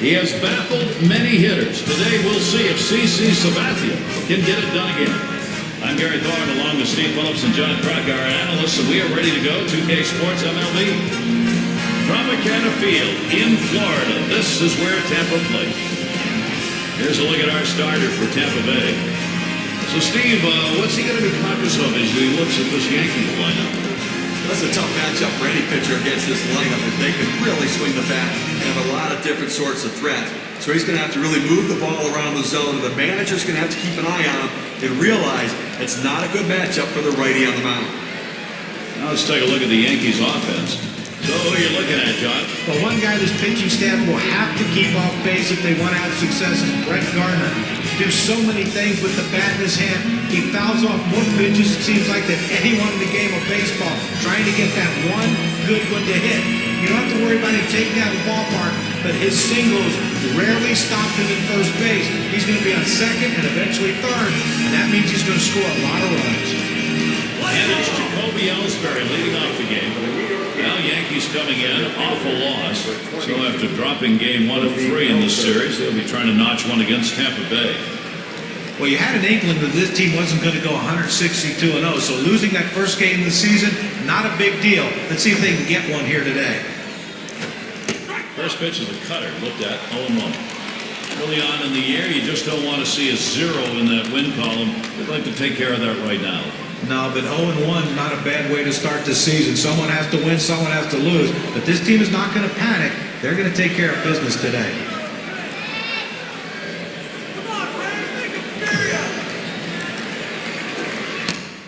He has baffled many hitters. Today we'll see if CC Sabathia can get it done again. I'm Gary Thorne along with Steve Phillips and John Crock, our analysts, and we are ready to go. 2K Sports MLB. Tropicana Field in Florida. This is where Tampa plays. Here's a look at our starter for Tampa Bay. So Steve, what's he going to be conscious of as he looks at this Yankees lineup? That's a tough matchup for any pitcher against this lineup. If they can really swing the bat and have a lot of different sorts of threats. So he's going to have to really move the ball around the zone. The manager's going to have to keep an eye on him and realize it's not a good matchup for the righty on the mound. Now let's take a look at the Yankees offense. So who are you looking at, John? Well, one guy this pitching staff will have to keep off base if they want to have success is Brett Gardner. Do so many things with the bat in his hand. He fouls off more pitches, it seems like, than anyone in the game of baseball, trying to get that one good one to hit. You don't have to worry about him taking out the ballpark, but his singles rarely stop him at first base. He's going to be on second and eventually third, and that means he's going to score a lot of runs. And it's Jacoby Ellsbury leading off the game. Now Yankees coming in, awful loss. So after dropping game 1 of 3 in this series, they'll be trying to notch one against Tampa Bay. Well, you had an inkling that this team wasn't going to go 162-0, so losing that first game of the season, not a big deal. Let's see if they can get one here today. First pitch is a cutter, looked at, 0-1. Early on in the year, you just don't want to see a 0 in that win column. They'd like to take care of that right now. No, but 0-1 is not a bad way to start the season. Someone has to win, someone has to lose. But this team is not going to panic. They're going to take care of business today.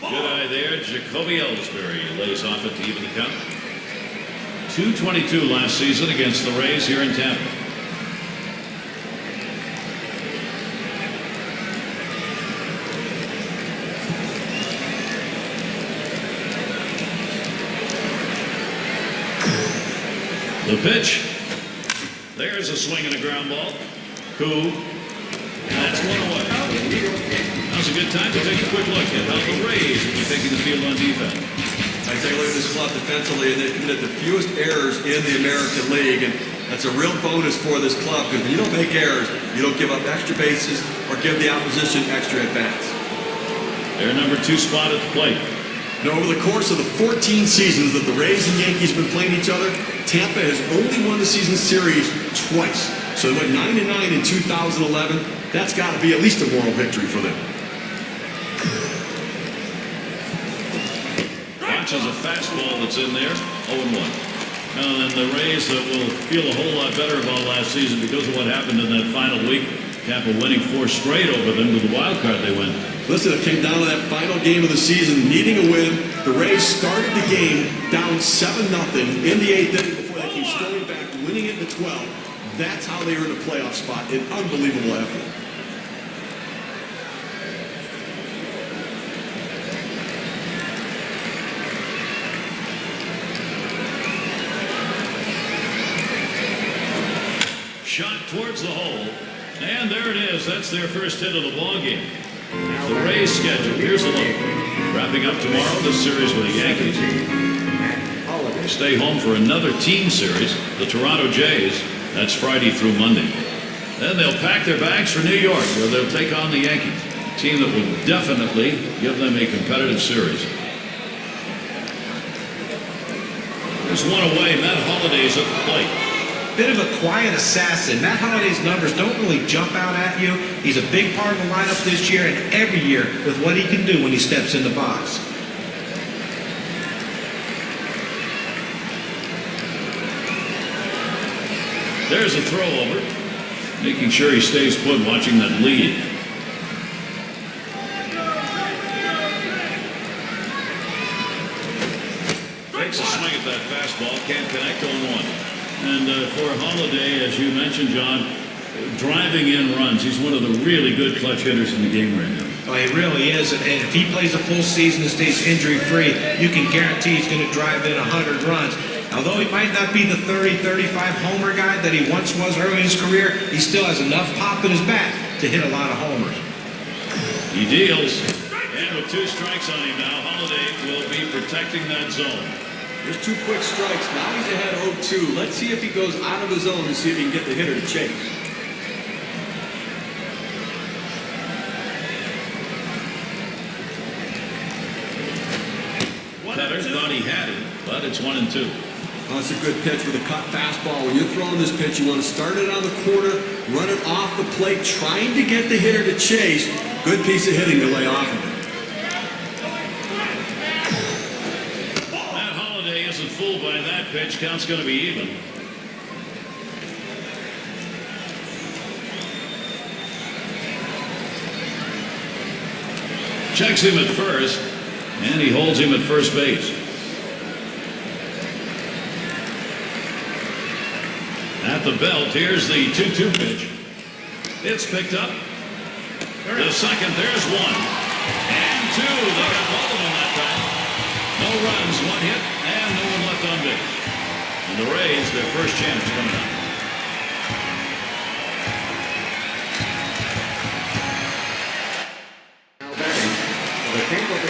Good eye there. Jacoby Ellsbury lays off it to even the count. 222 last season against the Rays here in Tampa. The pitch. There's a swing and a ground ball. Cool. That's one away. Now's a good time to take a quick look at how the Rays will be taking the field on defense. I take a look at this club defensively, and they've committed the fewest errors in the American League, and that's a real bonus for this club because when you don't make errors, you don't give up extra bases or give the opposition extra at-bats. Their number 2 spot at the plate. Now, over the course of the 14 seasons that the Rays and Yankees have been playing each other, Tampa has only won the season series twice. So they went 9-9 in 2011. That's got to be at least a moral victory for them. Watches a fastball that's in there, 0-1. And the Rays will feel a whole lot better about last season because of what happened in that final week. Tampa winning 4 straight over them with the wild card they win. Listen, it came down to that final game of the season, needing a win. The Rays started the game down 7-0 in the 8th inning before they came storming back, winning it in the 12th. That's how they earned a playoff spot. An unbelievable effort. Shot towards the hole. And there it is. That's their first hit of the ball game. The Rays schedule. Here's a look. Wrapping up tomorrow, this series with the Yankees. They stay home for another team series, the Toronto Jays. That's Friday through Monday. Then they'll pack their bags for New York, where they'll take on the Yankees, a team that will definitely give them a competitive series. There's one away. Matt Holliday's at the plate. Bit of a quiet assassin. Matt Holliday's numbers don't really jump out at you. He's a big part of the lineup this year and every year with what he can do when he steps in the box. There's a throw over, making sure he stays put, watching that lead. Takes a swing at that fastball, can't connect on 1. And for Holliday, as you mentioned, John, driving in runs. He's one of the really good clutch hitters in the game right now. Oh, he really is. And if he plays a full season and stays injury-free, you can guarantee he's going to drive in 100 runs. Although he might not be the 30, 35 homer guy that he once was early in his career, he still has enough pop in his bat to hit a lot of homers. He deals. And with 2 strikes on him now, Holliday will be protecting that zone. There's 2 quick strikes. Now he's ahead 0-2. Let's see if he goes out of his zone and see if he can get the hitter to chase. Cutter thought he had it, but it's 1-2. Oh, it's a good pitch with a cut fastball. When you're throwing this pitch, you want to start it on the corner, run it off the plate, trying to get the hitter to chase. Good piece of hitting to lay off of it. Matt Holliday isn't fooled by that pitch. Count's going to be even. Checks him at first, and he holds him at first base. At the belt, here's the 2-2 pitch. It's picked up. The second, there's 1. And 2. They got both of them that time. No runs, 1 hit, and no one left on base. And the Rays, their first chance coming up.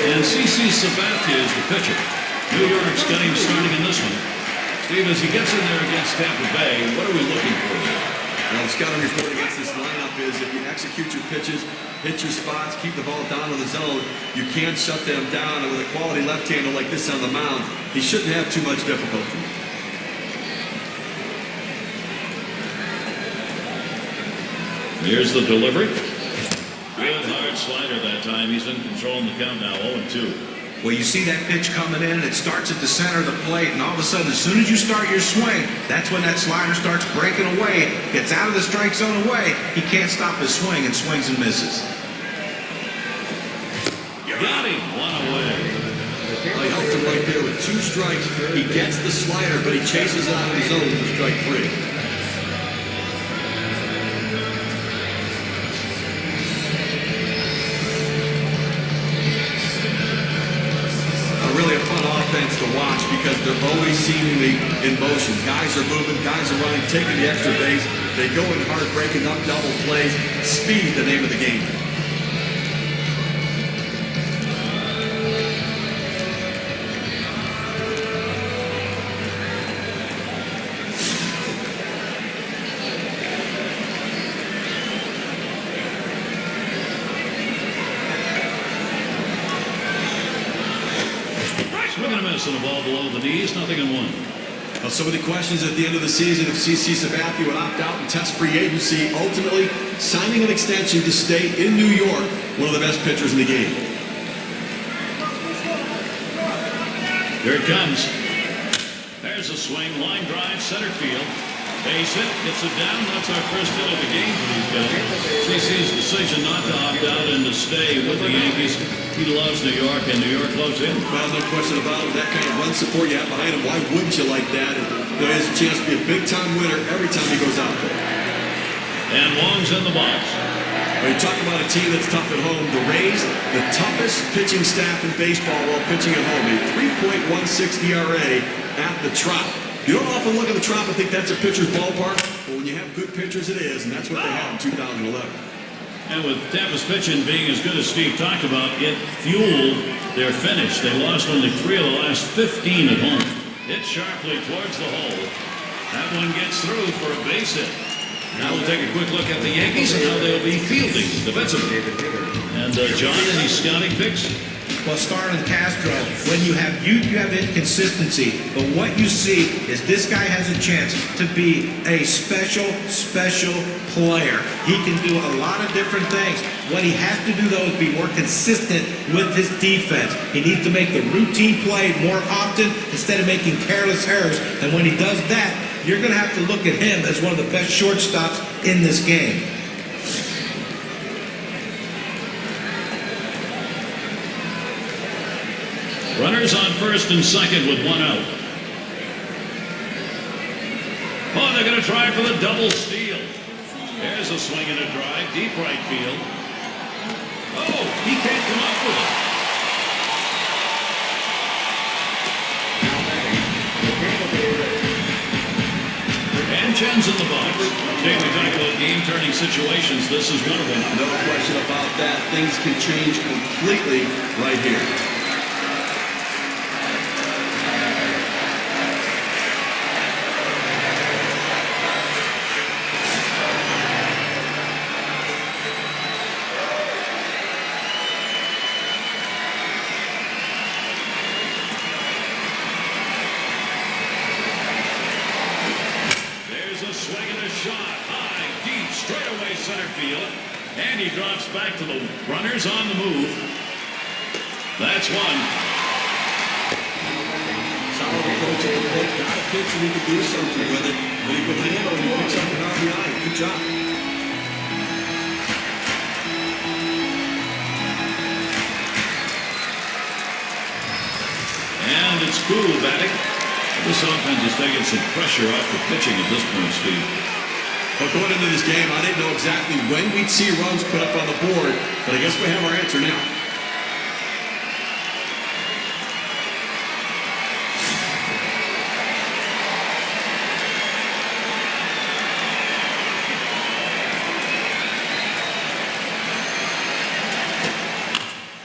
And CC Sabathia is the pitcher. New York's got him starting in this one. Steve, as he gets in there against Tampa Bay, what are we looking for here? Well, the scouting report against this lineup is if you execute your pitches, hit your spots, keep the ball down to the zone, you can't shut them down. And with a quality left-hander like this on the mound, he shouldn't have too much difficulty. Here's the delivery. Good hard slider that time. He's in control in the count now, 0-2. Well, you see that pitch coming in, it starts at the center of the plate, and all of a sudden, as soon as you start your swing, that's when that slider starts breaking away, gets out of the strike zone away, he can't stop his swing and swings and misses. Got him, 1 away. I helped him right there with 2 strikes. He gets the slider, but he chases it out of his zone for strike 3. Really a fun offense to watch because they're always seemingly in motion. Guys are moving, guys are running, taking the extra base. They go in hard, breaking up double plays. Speed, the name of the game. And a ball below the knees, 0-1. Well, so many questions at the end of the season if CC Sabathia would opt out and test free agency, ultimately signing an extension to stay in New York, one of the best pitchers in the game. Here it comes. There's a swing, line drive, center field. Base hit, gets it down. That's our first hit of the game for these guys. CC's decision not to opt out and to stay with the Yankees. He loves New York, and New York loves him. Well, no question about it. That kind of run support you have behind him, why wouldn't you like that? And there is a chance to be a big-time winner every time he goes out there. And Wong's in the box. When you talk about a team that's tough at home, the Rays, the toughest pitching staff in baseball while pitching at home. A 3.16 ERA at the Trop. You don't often look at the Trop and think that's a pitcher's ballpark, but when you have good pitchers, it is, and that's what they had in 2011. And with Tampa's pitching being as good as Steve talked about, it fueled their finish. They lost only 3 of the last 15 at home. Hit sharply towards the hole. That one gets through for a base hit. Now we'll take a quick look at the Yankees and how they'll be fielding defensively. And John, any scouting picks? Well, Starlin Castro, when you have youth, you have inconsistency. But what you see is this guy has a chance to be a special player. He can do a lot of different things. What he has to do, though, is be more consistent with his defense. He needs to make the routine play more often instead of making careless errors. And when he does that, you're going to have to look at him as one of the best shortstops in this game. Runners on first and second with 1 out. Oh, they're going to try for the double steal. There's a swing and a drive, deep right field. Oh, he can't come up with it. And Chen's in the box. Jay, we talk about game-turning situations. This is one of them. No question about that. Things can change completely right here. shot, high, deep, straightaway center field. And he drops back to the runners on the move. That's one. Solid approach at the plate. Got a pitch and he could do something with it. But he could handle it. He picks up an RBI. Good job. And it's cool batting. This offense is taking some pressure off the pitching at this point, Steve. But going into this game, I didn't know exactly when we'd see runs put up on the board, but I guess we have our answer now.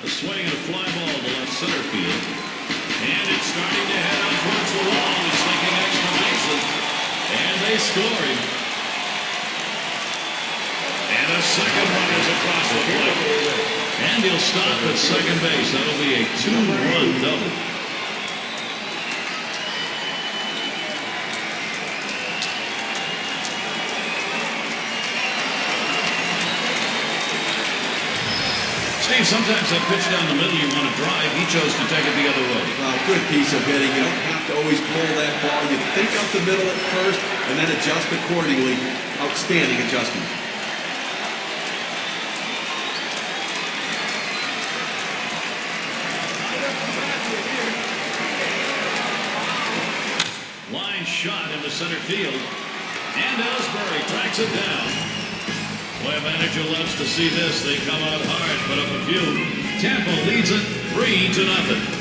A swing and a fly ball to left center field. And it's starting to head up towards the wall. He's thinking extra bases. And they score him. And a second runner's across the plate. And he'll stop at second base. That'll be a 2-run double. Steve, sometimes that pitch down the middle you want to drive. He chose to take it the other way. Good piece of hitting. You don't have to always pull that ball. You think up the middle at first and then adjust accordingly. Outstanding adjustment. Line shot into center field. And Ellsbury tracks it down. Boy, a manager loves to see this. They come out hard, put up a few. Tampa leads it 3-0.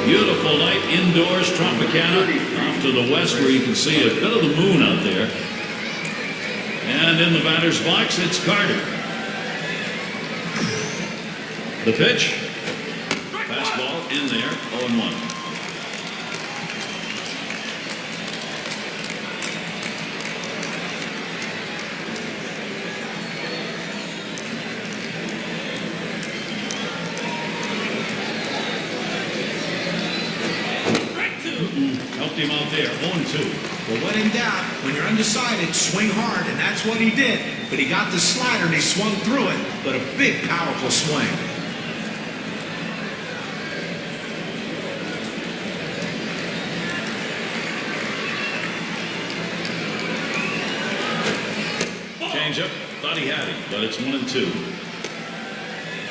Beautiful night indoors, Tropicana. Off to the west where you can see a bit of the moon out there. And in the batter's box, it's Carter. The pitch. Fastball in there, 0-1. Helped him out there, 0-2. Well, when in doubt, when you're undecided, swing hard, and that's what he did. But he got the slider and he swung through it, but a big, powerful swing. Changeup, thought he had it, but it's 1-2.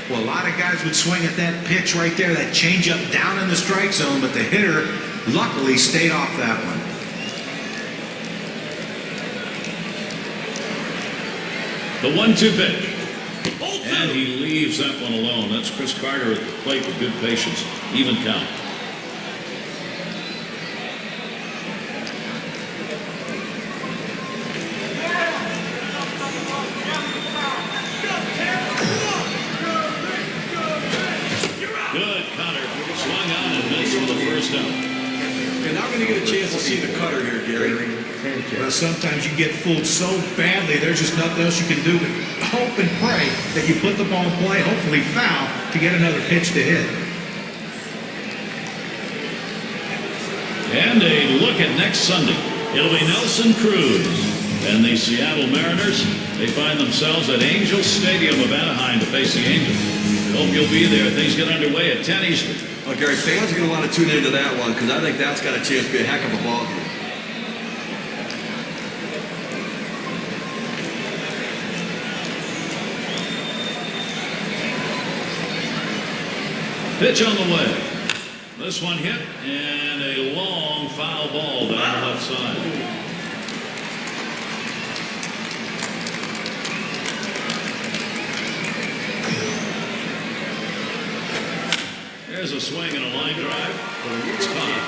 Well, a lot of guys would swing at that pitch right there, that changeup down in the strike zone, but the hitter luckily stayed off that one. The 1-2 pitch. And he leaves that one alone. That's Chris Carter at the plate with good patience. Even count. Good cutter. Swung on and missed for the first out. You're not going to get a chance to see the cutter here, Gary. Well, sometimes you get fooled so badly, there's just nothing else you can do but hope and pray that you put the ball in play, hopefully foul, to get another pitch to hit. And a look at next Sunday. It'll be Nelson Cruz and the Seattle Mariners. They find themselves at Angel Stadium of Anaheim to face the Angels. Hope you'll be there. Things get underway at 10 Eastern. Well, Gary, fans are going to want to tune into that one because I think that's got a chance to be a heck of a ball game. Pitch on the way. This one hit, and a long foul ball down the left side. There's a swing and a line drive. It's caught.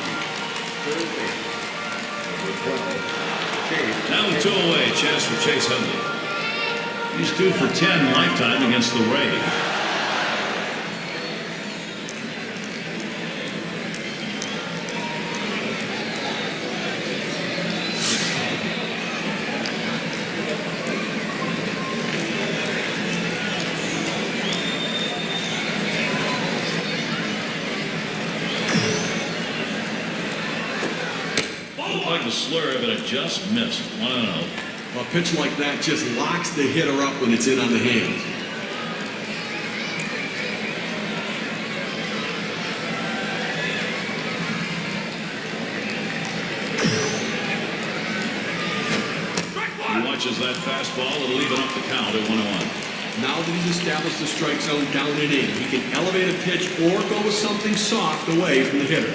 Now with 2 away, chance for Chase Headley. He's 2 for 10 lifetime against the Rays. a slurve, and it just missed. 1-0. A pitch like that just locks the hitter up when it's in on the hands. He watches that fastball. It'll even up the count at 1-1. Now that he's established the strike zone down and in, he can elevate a pitch or go with something soft away from the hitter.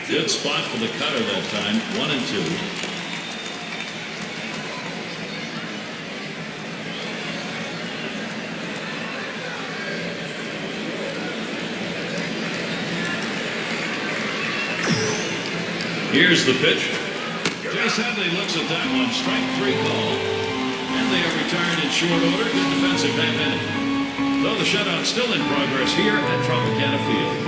Good spot for the cutter that time. 1-2. Here's the pitch. Jace Headley looks at that one. Strike 3 call. And they are retired in short order. Good defensive half inning. Though the shutout still in progress here at Tropicana Field.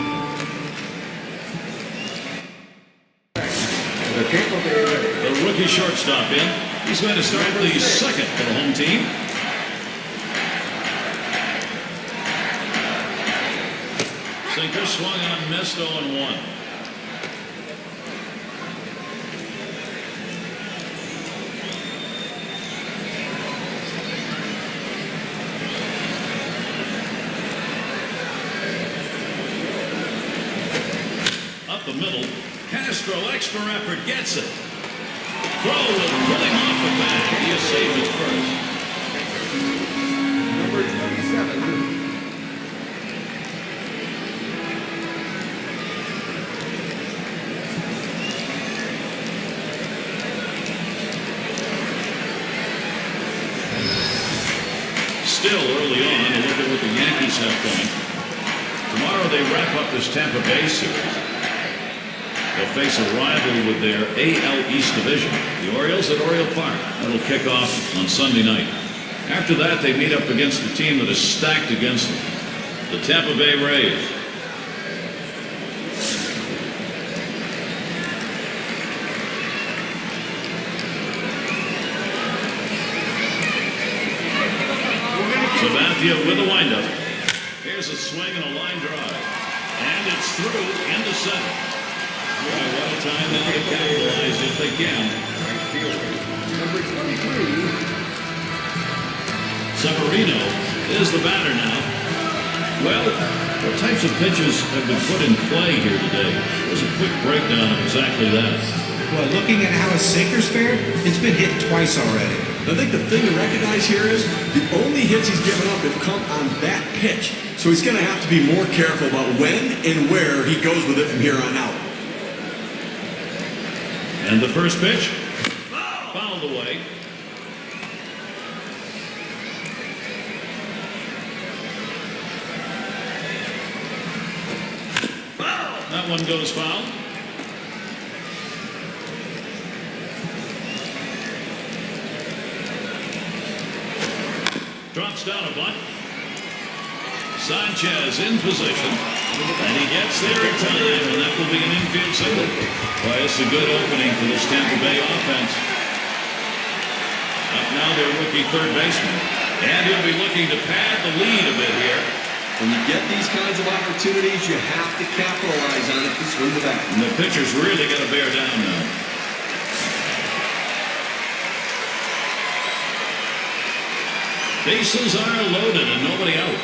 The rookie shortstop in. He's going to start the second for the home team. Sinker swung on, missed 0-1. Up the middle. Castro, extra effort, gets it. Throw will pull him off the bat. He has saved it first. Number 27. Still early on, and look at what the Yankees have going. Tomorrow they wrap up this Tampa Bay series. They'll face a rival with their AL East division, the Orioles at Oriole Park. That'll kick off on Sunday night. After that, they meet up against the team that is stacked against them, the Tampa Bay Rays. Sabathia with a windup. Here's a swing and a line drive. And it's through into center. Boy, what a time now to capitalize if they can. Number 23. Severino is the batter now. Well, what types of pitches have been put in play here today? There's a quick breakdown of exactly that. Well, looking at how his sinker's fared, it's been hit twice already. I think the thing to recognize here is the only hits he's given up have come on that pitch. So he's going to have to be more careful about when and where he goes with it from here on out. And the first pitch, fouled away. That one goes foul. Drops down a bunt. Sanchez in position. And he gets there in time, and that will be an infield single. Well, it's a good opening for this Tampa Bay offense. Up now their rookie third baseman. And he'll be looking to pad the lead a bit here. When you get these kinds of opportunities, you have to capitalize on it to swing the bat. And the pitcher's really got to bear down now. Bases are loaded and nobody out.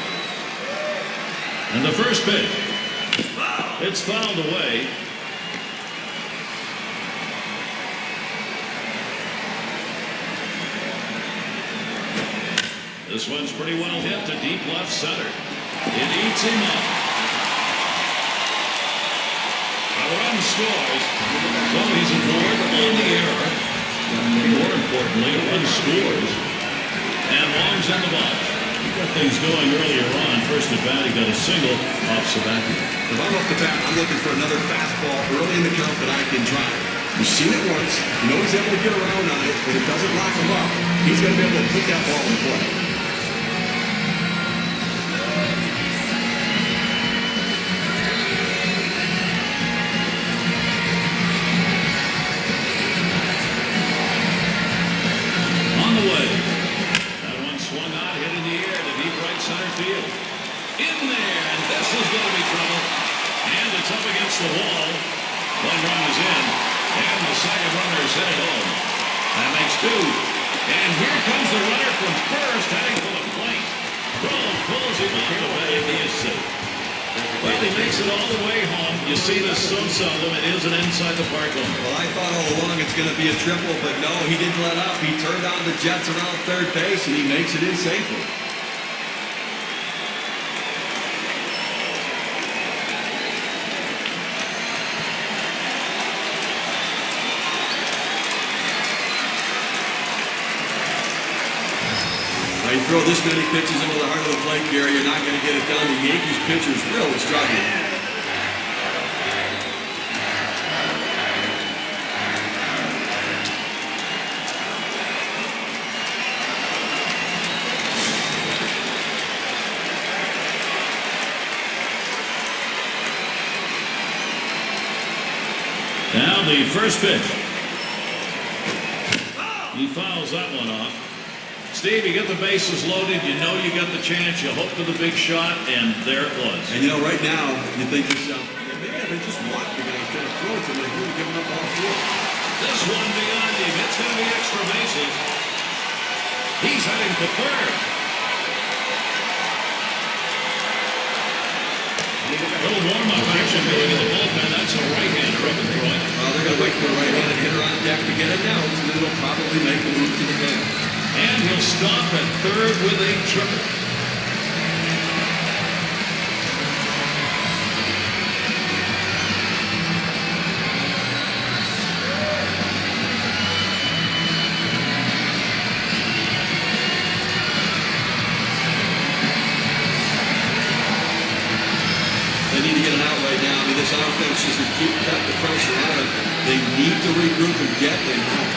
And the first pitch. It's fouled away. This one's pretty well hit to deep left center. It eats him up. A run scores. So he's aboard on the error. More importantly, a run scores. And Long's in the box. He got things going earlier on. First at bat, he got a single off Sabathia. If I'm up the bat, I'm looking for another fastball early in the count that I can drive. You've seen it once. You know he's able to get around on it. When it doesn't lock him up, he's going to be able to put that ball in play. On the way. That one swung out, hit in the air to deep right center field. Castros hit it home. That makes 2. And here comes the runner from first, heading for the plate. Rose pulls him off the bag. He is safe. Well, he makes it all the way home. You see this so seldom. It isn't inside the park line. Well, I thought all along it's going to be a triple, but no, he didn't let up. He turned on the Jets around third base, and he makes it in safely. Now, you throw this many pitches into the heart of the plate, Gary, you're not going to get it done. The Yankees pitcher's really struggling. Now the first pitch. He fouls that one off. Steve, you get the bases loaded, you know you got the chance, you hope for the big shot, and there it was. And you know, right now, you think to yourself, maybe if they just walked the guy instead of throw it to him, they would have given up all 4. This one beyond him, it's going to be extra bases. He's heading for third. A little warm-up action going in the bullpen. That's a right-hander up and throwing. Well, they're going to wait for the right-handed hitter on deck to get it down, and then they'll probably make the move to the game. And he'll stop at third with a triple. They need to get an out right now. I mean, this offense just to keep the pressure on them. They need to regroup and get them out.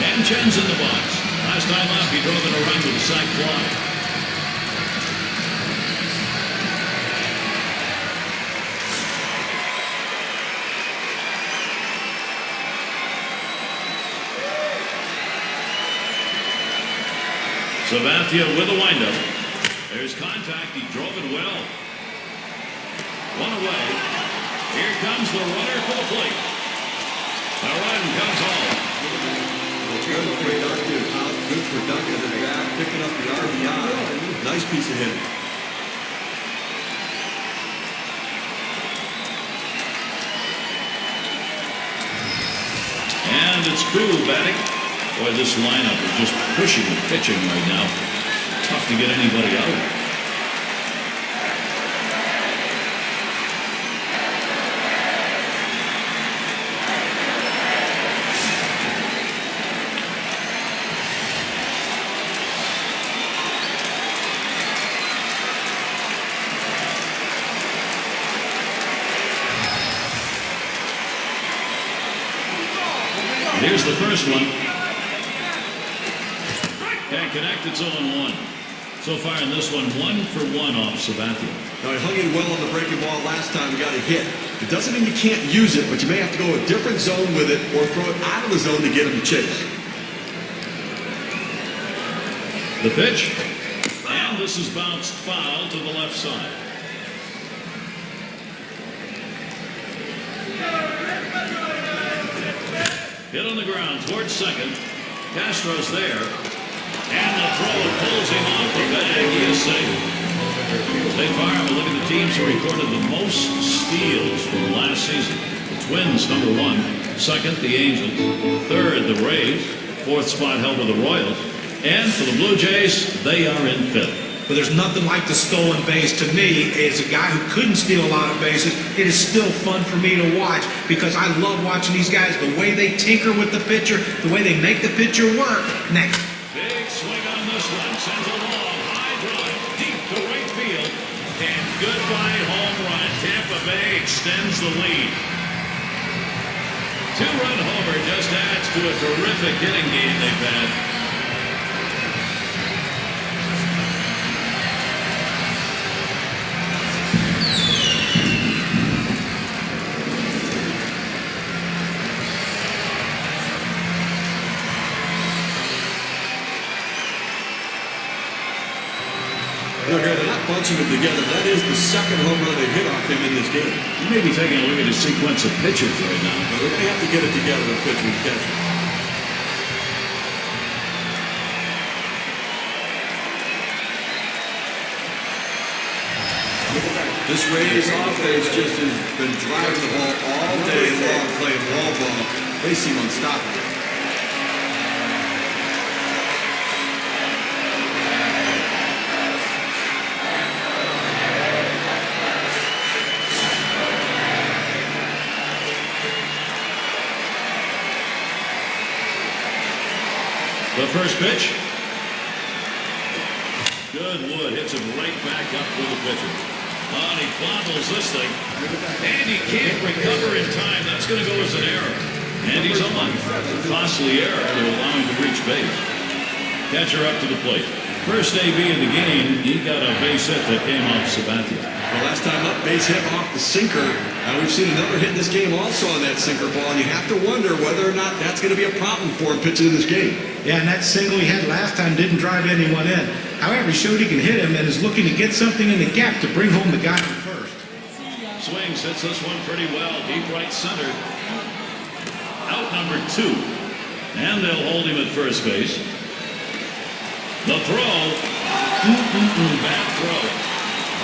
And Chen's in the box. Last time up, he drove in a run with a sac fly. Sabathia with a windup. There's contact. He drove it well. One away. Here comes the runner for the plate. The run comes home. Good for Duncan at the back, picking up the RBI. Nice piece of hitting. And it's Crew batting. Boy, this lineup is just pushing and pitching right now. Tough to get anybody out. Here's the first one. Can't connect, it's 0-1. So far in this one, 1 for 1 off Sabathia. Now, he hung in well on the breaking ball last time, got a hit. It doesn't mean you can't use it, but you may have to go a different zone with it or throw it out of the zone to get him to chase. The pitch. And this is bounced foul to the left side. Hit on the ground towards second. Castro's there. And the throw pulls him off the bag. He is safe. State Farm, look at the teams who recorded the most steals from last season. The Twins, number 1. Second, the Angels. Third, the Rays. Fourth spot held by the Royals. And for the Blue Jays, they are in fifth. But there's nothing like the stolen base. To me, as a guy who couldn't steal a lot of bases, it is still fun for me to watch because I love watching these guys, the way they tinker with the pitcher, the way they make the pitcher work. Next. Big swing on this one. Sends a long, high drive, deep to right field. And goodbye home run. Tampa Bay extends the lead. 2-run homer just adds to a terrific hitting game they've had. Look, they're not bunching them together. That is the second home run they hit off him in this game. You may be taking a look at his sequence of pitches right now. But they're going to have to get it together with pitcher and catcher. This Rays offense just has been driving the ball all day long, playing ball. They seem unstoppable. The first pitch. Good wood. Hits him right back up to the pitcher. And he bobbles this thing. And he can't recover in time. That's going to go as an error. And he's on. Costly error to allow him to reach base. Catcher up to the plate. First AB in the game, he got a base hit that came off Sabathia. Well, last time up, base hit off the sinker. We've seen another hit in this game also on that sinker ball, and you have to wonder whether or not that's going to be a problem for him pitching in this game. Yeah, and that single he had last time didn't drive anyone in. However, he showed he can hit him and is looking to get something in the gap to bring home the guy from first. Swings, hits this one pretty well. Deep right center. Out number 2. And they'll hold him at first base. The throw. Bad throw.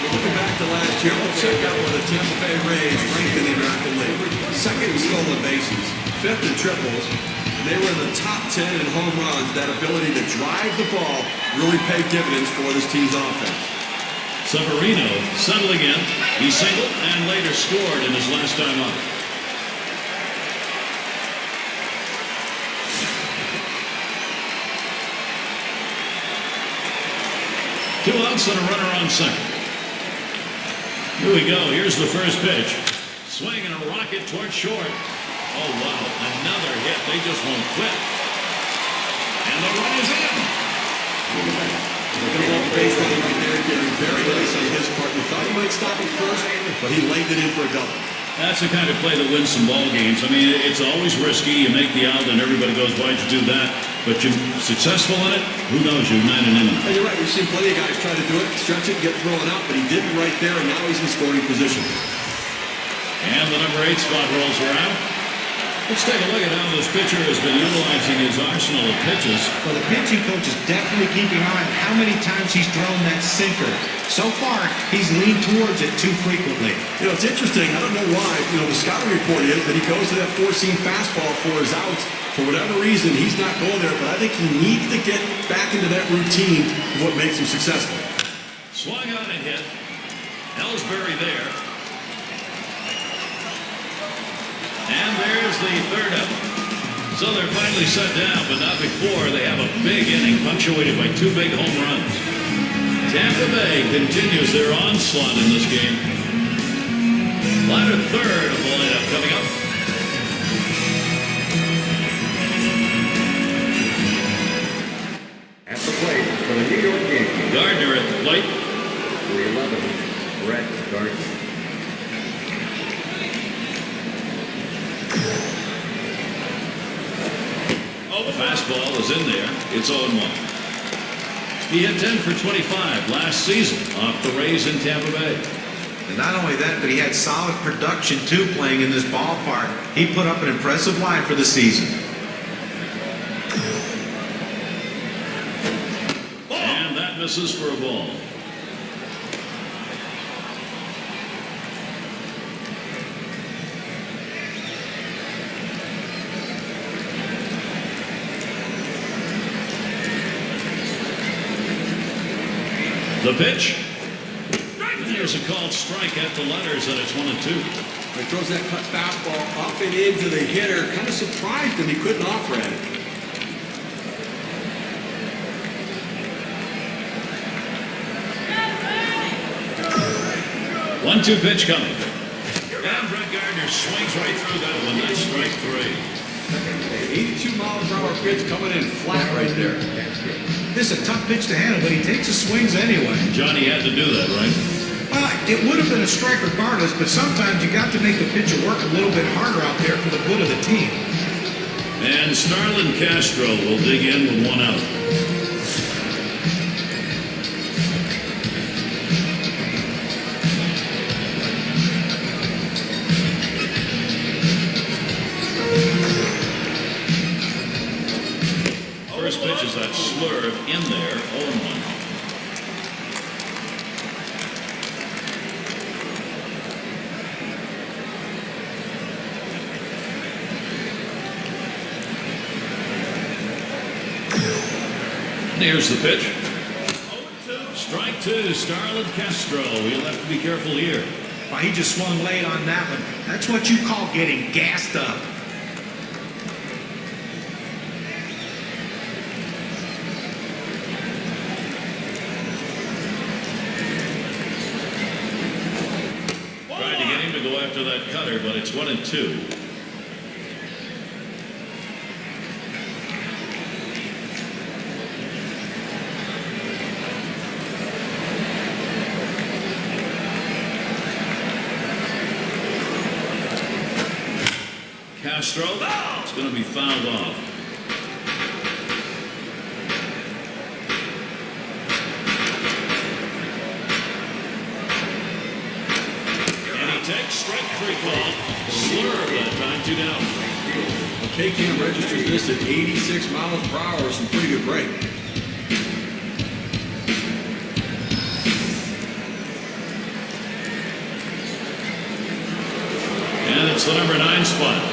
Looking back to last year, let's check out where the Tampa Bay Rays ranked in the American League. Second in stolen bases, 5th in triples. They were in the top 10 in home runs. That ability to drive the ball really paid dividends for this team's offense. Severino settling in. He singled and later scored in his last time up. Two outs and a runner on second. Here we go. Here's the first pitch. Swing and a rocket towards short. Oh, wow. Another hit. They just won't quit. And the run is in. Looking at the base running right there, Gary. Very nice on his part. We thought he might stop it first, but he laid it in for a double. That's the kind of play that wins some ball games. I mean, it's always risky. You make the out, and everybody goes, "Why'd you do that?" But you're successful in it. Who knows? You're 9 and inning. You're right. We've seen plenty of guys try to do it, stretch it, get thrown out, but he didn't right there, and now he's in scoring position. And the number 8 spot rolls around. Let's take a look at how this pitcher has been utilizing his arsenal of pitches. Well, the pitching coach is definitely keeping an eye on how many times he's thrown that sinker. So far, he's leaned towards it too frequently. You know, it's interesting. I don't know why. You know, the scouting report is that he goes to that four-seam fastball for his outs. For whatever reason, he's not going there, but I think he needs to get back into that routine of what makes him successful. Swung on and hit. Ellsbury there. And there's the third out. So they're finally set down, but not before they have a big inning punctuated by 2 big home runs. Tampa Bay continues their onslaught in this game. Latter third of the lineup coming up. At the plate for the New York Yankees. Gardner at the plate. 311, Brett Gardner. Fastball is in there. It's 0-1. He had 10 for 25 last season off the Rays in Tampa Bay. And not only that, but he had solid production too playing in this ballpark. He put up an impressive line for the season. And that misses for a ball. The pitch. There's a called strike at the letters, and it's 1-2. He throws that cut fastball up and into the hitter. Kind of surprised him he couldn't offer at it. 1-2 pitch coming. And Brett Gardner swings right through that one. That's strike 3. 82-mile-per-hour pitch coming in flat right there. This is a tough pitch to handle, but he takes his swings anyway. Johnny had to do that, right? It would have been a strike regardless, but sometimes you got to make the pitcher work a little bit harder out there for the good of the team. And Starlin Castro will dig in with 1 out. First pitch is that slurve in there, 0-1. And here's the pitch. Strike two, Starlin Castro. He'll have to be careful here. Well, he just swung late on that one. That's what you call getting gassed up. Tried to get him to go after that cutter, but it's 1-2. Castro, it's going to be fouled off. And he takes strike three call. Slurve that time, 2 down. Okay, K-Cam registers this at 86 miles per hour. Some pretty good break. And it's the number 9 spot.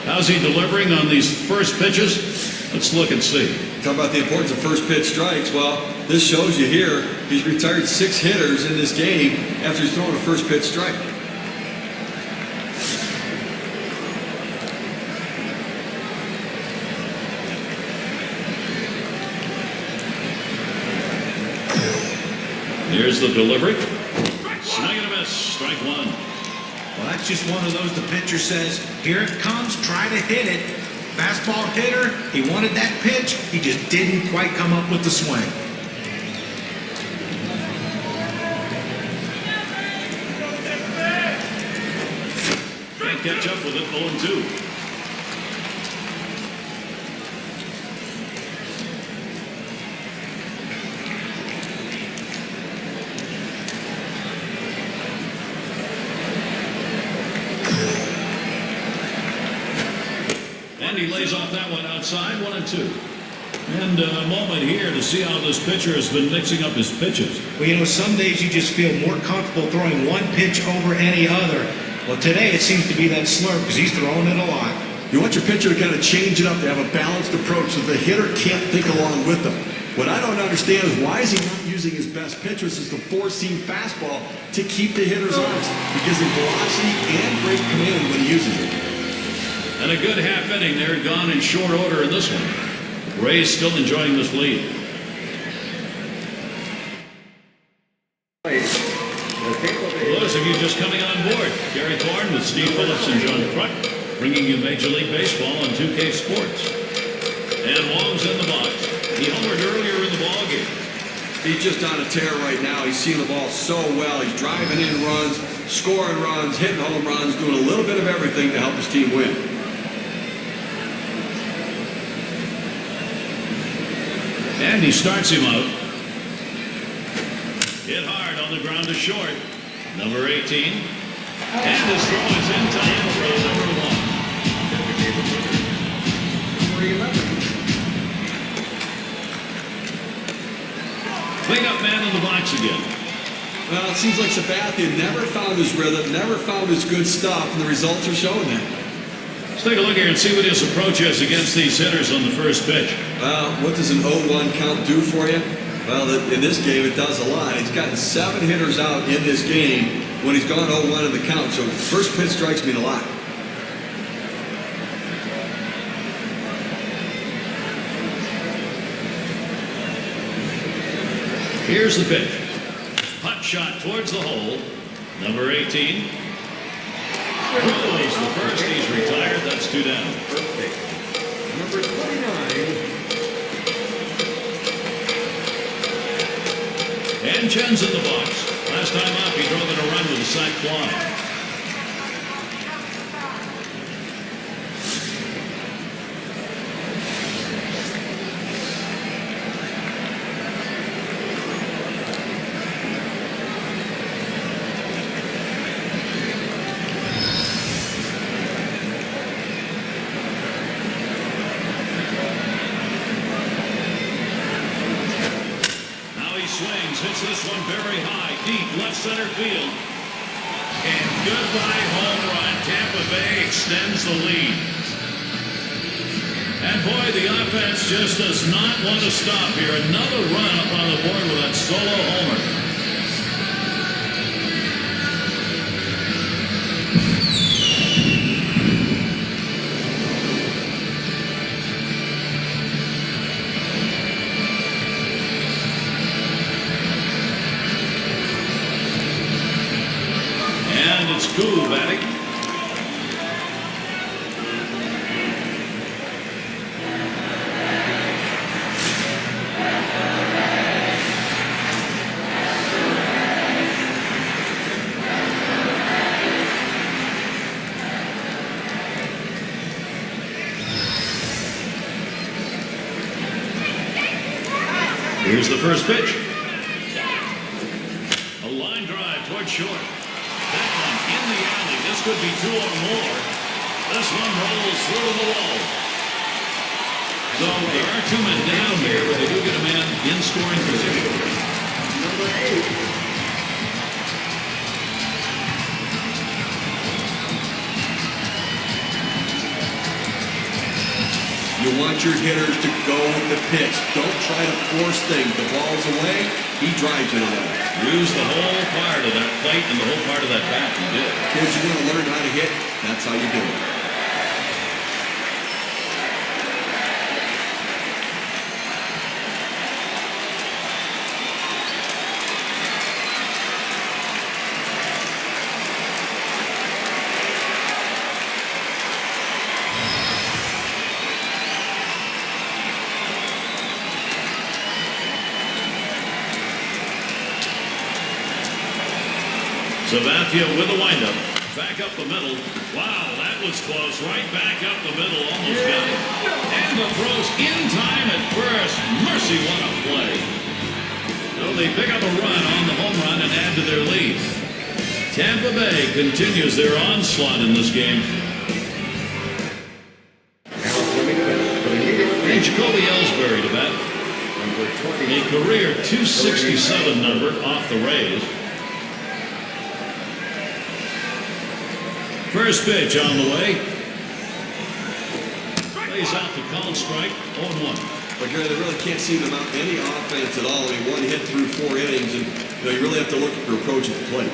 How's he delivering on these first pitches? Let's look and see. Talk about the importance of first pitch strikes. Well, this shows you here, he's retired 6 hitters in this game after he's thrown a first pitch strike. Here's the delivery. Swing and a miss. Strike 1. Well, that's just one of those the pitcher says, here it comes, try to hit it. Fastball hitter, he wanted that pitch, he just didn't quite come up with the swing. Can't catch up with it, 0-2. And he lays off that one outside, 1-2. And a moment here to see how this pitcher has been mixing up his pitches. Well, you know, some days you just feel more comfortable throwing one pitch over any other. Well, today it seems to be that slurve because he's throwing it a lot. You want your pitcher to kind of change it up, to have a balanced approach so the hitter can't think along with them. What I don't understand is why is he not using his best pitch, which is the 4-seam fastball, to keep the hitters honest? He gives him velocity and great command when he uses it. And a good half inning there, gone in short order in this one. Rays still enjoying this lead. For those of you just coming on board, Gary Thorne with Steve Phillips and John Kruk, bringing you Major League Baseball on 2K Sports. And Wong's in the box. He homered earlier in the ball game. He's just on a tear right now. He's seeing the ball so well. He's driving in runs, scoring runs, hitting home runs, doing a little bit of everything to help his team win. And he starts him out. Hit hard on the ground to short. Number 18. And his throw is in time for number 1. Cleanup man in the box again. Well, it seems like Sabathia never found his rhythm, never found his good stuff, and the results are showing that. Let's take a look here and see what his approach is against these hitters on the first pitch. Well, what does an 0-1 count do for you? Well, in this game, it does a lot. He's gotten 7 hitters out in this game when he's gone 0-1 in the count, so first pitch strikes mean a lot. Here's the pitch. Hot shot towards the hole. Number 18. Rolls the first. He's retired. That's 2 down. Perfect. Number 29. And Chen's in the box. Last time up, he drove in a run with a sac fly. Hits this one very high, deep left center field. And goodbye home run. Tampa Bay extends the lead. And boy, the offense just does not want to stop here. Another run up on the board with that solo homer. And it's cool batting. Here's the first pitch. A line drive towards short. That one in the alley. This could be two or more. This one rolls through the wall. So there are two men down here, but they do get a man in scoring position. Number 8. You want your hitters to go with the pitch. Don't try to force things. The ball's away, he drives it away. Use the whole part of that plate and the whole part of that bat. He did. Kids, you want to learn how to hit? That's how you do it. Sabathia with the windup. Back up the middle. Wow, that was close. Right back up the middle. Almost got it. And the throws in time at first. Mercy, what a play. So they pick up a run on the home run and add to their lead. Tampa Bay continues their onslaught in this game. And Jacoby Ellsbury to bat. A career 267 number off the Rays. First pitch on the way. Lays out the called strike, 0-1. But Gary, they really can't seem to mount any offense at all. I mean, one hit through 4 innings, and you really have to look at your approach at the plate.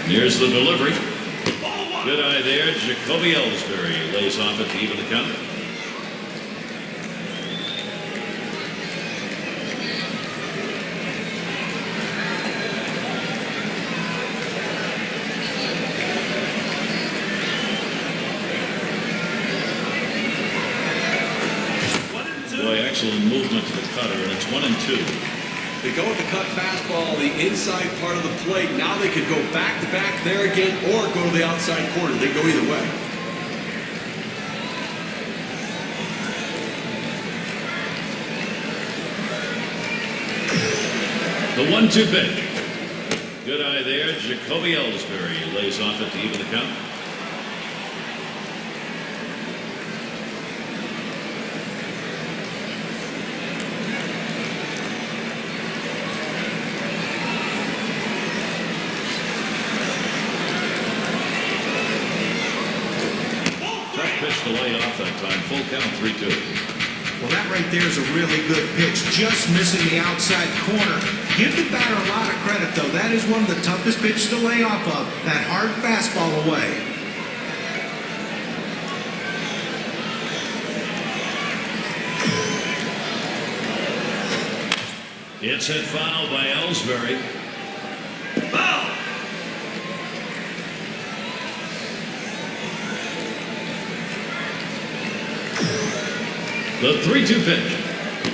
Here's the delivery. Good eye there. Jacoby Ellsbury lays off it to even the count. Excellent movement to the cutter, and it's 1-2. They go with the cut fastball, the inside part of the plate. Now they could go back to back there again or go to the outside corner. They go either way. The 1-2 pitch. Good eye there. Jacoby Ellsbury lays off it to even the count. To lay off that time. Full count, 3-2. Well, that right there is a really good pitch. Just missing the outside corner. Give the batter a lot of credit, though. That is one of the toughest pitches to lay off of. That hard fastball away. It's hit foul by Ellsbury. Foul! The 3-2 pitch.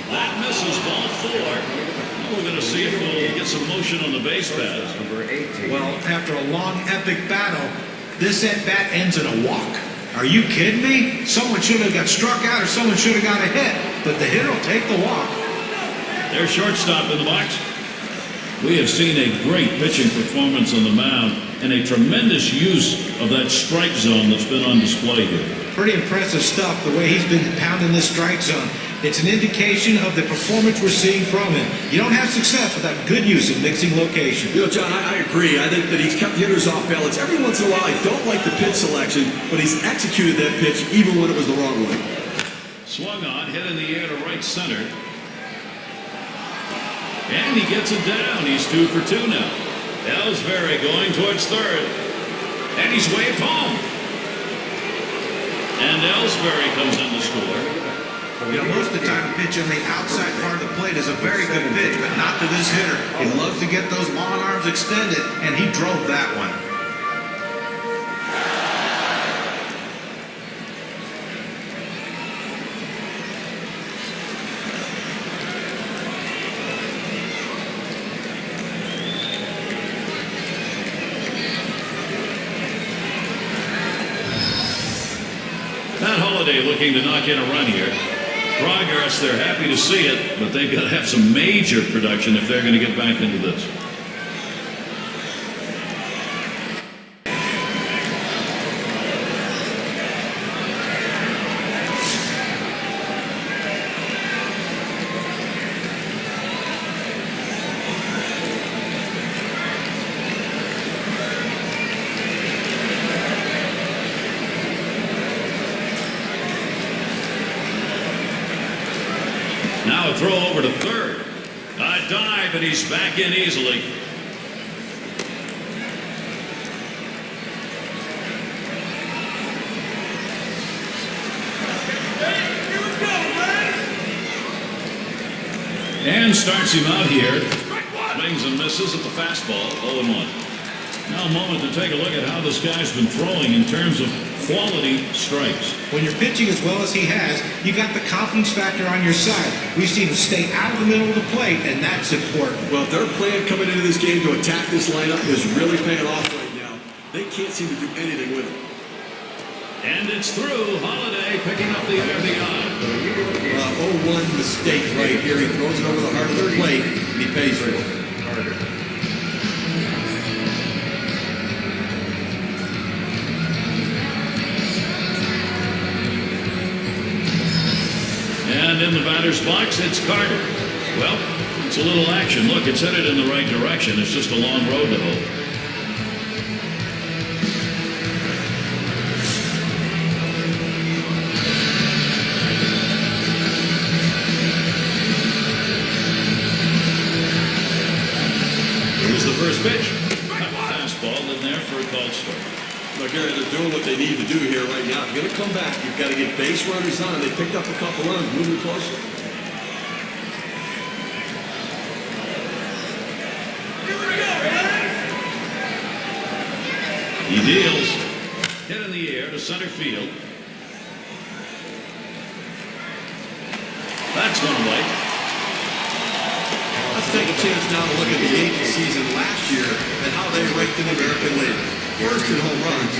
That misses ball 4. Now we're going to see if we'll get some motion on the base paths. Number 18. Well, after a long, epic battle, this at-bat ends in a walk. Are you kidding me? Someone should have got struck out or someone should have got a hit, but the hitter will take the walk. Their shortstop in the box. We have seen a great pitching performance on the mound and a tremendous use of that strike zone that's been on display here. Pretty impressive stuff, the way he's been pounding this strike zone. It's an indication of the performance we're seeing from him. You don't have success without good use of mixing location. You know, John, I agree. I think that he's kept hitters off balance. Every once in a while, I don't like the pitch selection, but he's executed that pitch even when it was the wrong way. Swung on, hit in the air to right center. And he gets it down. He's 2 for 2 now. Ellsbury going towards third. And he's waved home. And Ellsbury comes in to score. You know, most of the time, a pitch on the outside part of the plate is a very good pitch, but not to this hitter. He loves to get those long arms extended, and he drove that one. Matt Holliday looking to knock in a run here. Progress, they're happy to see it, but they've got to have some major production if they're going to get back into this. Now a throw over to third. A dive, and he's back in easily. And starts him out here. Swings and misses at the fastball, 0-1. Now a moment to take a look at how this guy's been throwing in terms of quality strikes. When you're pitching as well as he has, you got the confidence factor on your side. We've seen him stay out of the middle of the plate, and that's important. Well, their plan coming into this game to attack this lineup is really paying off right now. They can't seem to do anything with it. And it's through. Holliday picking up the RBI. 0-1 mistake right here. He throws it over the heart of the plate, and he pays for it. And in the batter's box, it's Carter. Well, it's a little action. Look, it's headed in the right direction. It's just a long road to hoe. Here's the first pitch. Fastball in there for a called strike. Look, Gary, they're doing what they need to do here right now. If you're going to come back, you've got to get base runners on. They picked up a couple runs, moving closer. He deals. Hit in the air to center field. That's going away. Let's take a chance now to look at the Yankees season last year and how they ranked in the American League. First in home runs,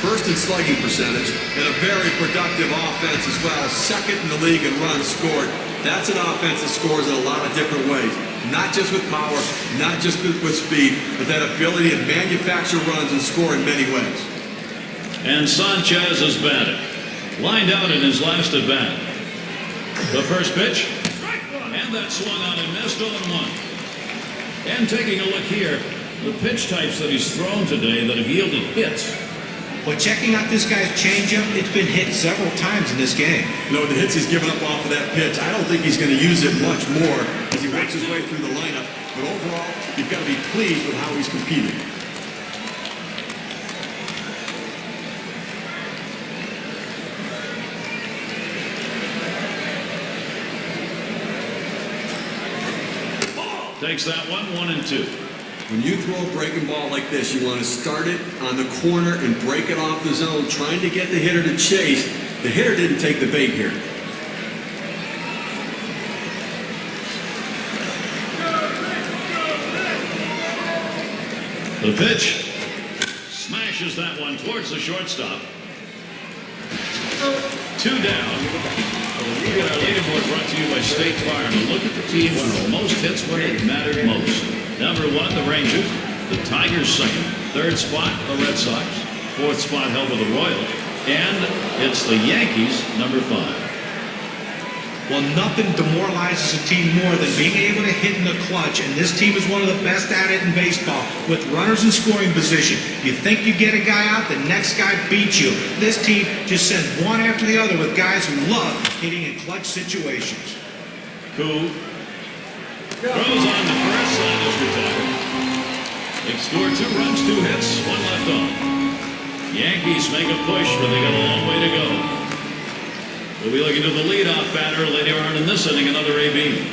first in slugging percentage, and a very productive offense as well. Second in the league in runs scored. That's an offense that scores in a lot of different ways. Not just with power, not just with speed, but that ability to manufacture runs and score in many ways. And Sanchez is batted. Lined out in his last at bat. The first pitch. And that swung on and missed 0-1. And taking a look here, the pitch types that he's thrown today that have yielded hits. But checking out this guy's changeup, it's been hit several times in this game. No, the hits he's given up off of that pitch, I don't think he's going to use it much more as he works his way through the lineup. But overall, you've got to be pleased with how he's competing. Takes that one, 1-2. When you throw a breaking ball like this, you want to start it on the corner and break it off the zone, trying to get the hitter to chase. The hitter didn't take the bait here. The pitch smashes that one towards the shortstop. 2 down. Look at our leaderboard brought to you by State Farm. And look at the team with the most hits when it mattered most. Number 1, the Rangers. The Tigers second. 3rd spot, the Red Sox. 4th spot held by the Royals. And it's the Yankees, number 5. Well, nothing demoralizes a team more than being able to hit in the clutch, and this team is one of the best at it in baseball, with runners in scoring position. You think you get a guy out, the next guy beats you. This team just sends one after the other with guys who love hitting in clutch situations. Cool. Throws on the first side is retired. They score 2 runs, 2 hits, 1 left on. Yankees make a push, but they got a long way to go. We'll be looking to the leadoff batter later on in this inning, another AB.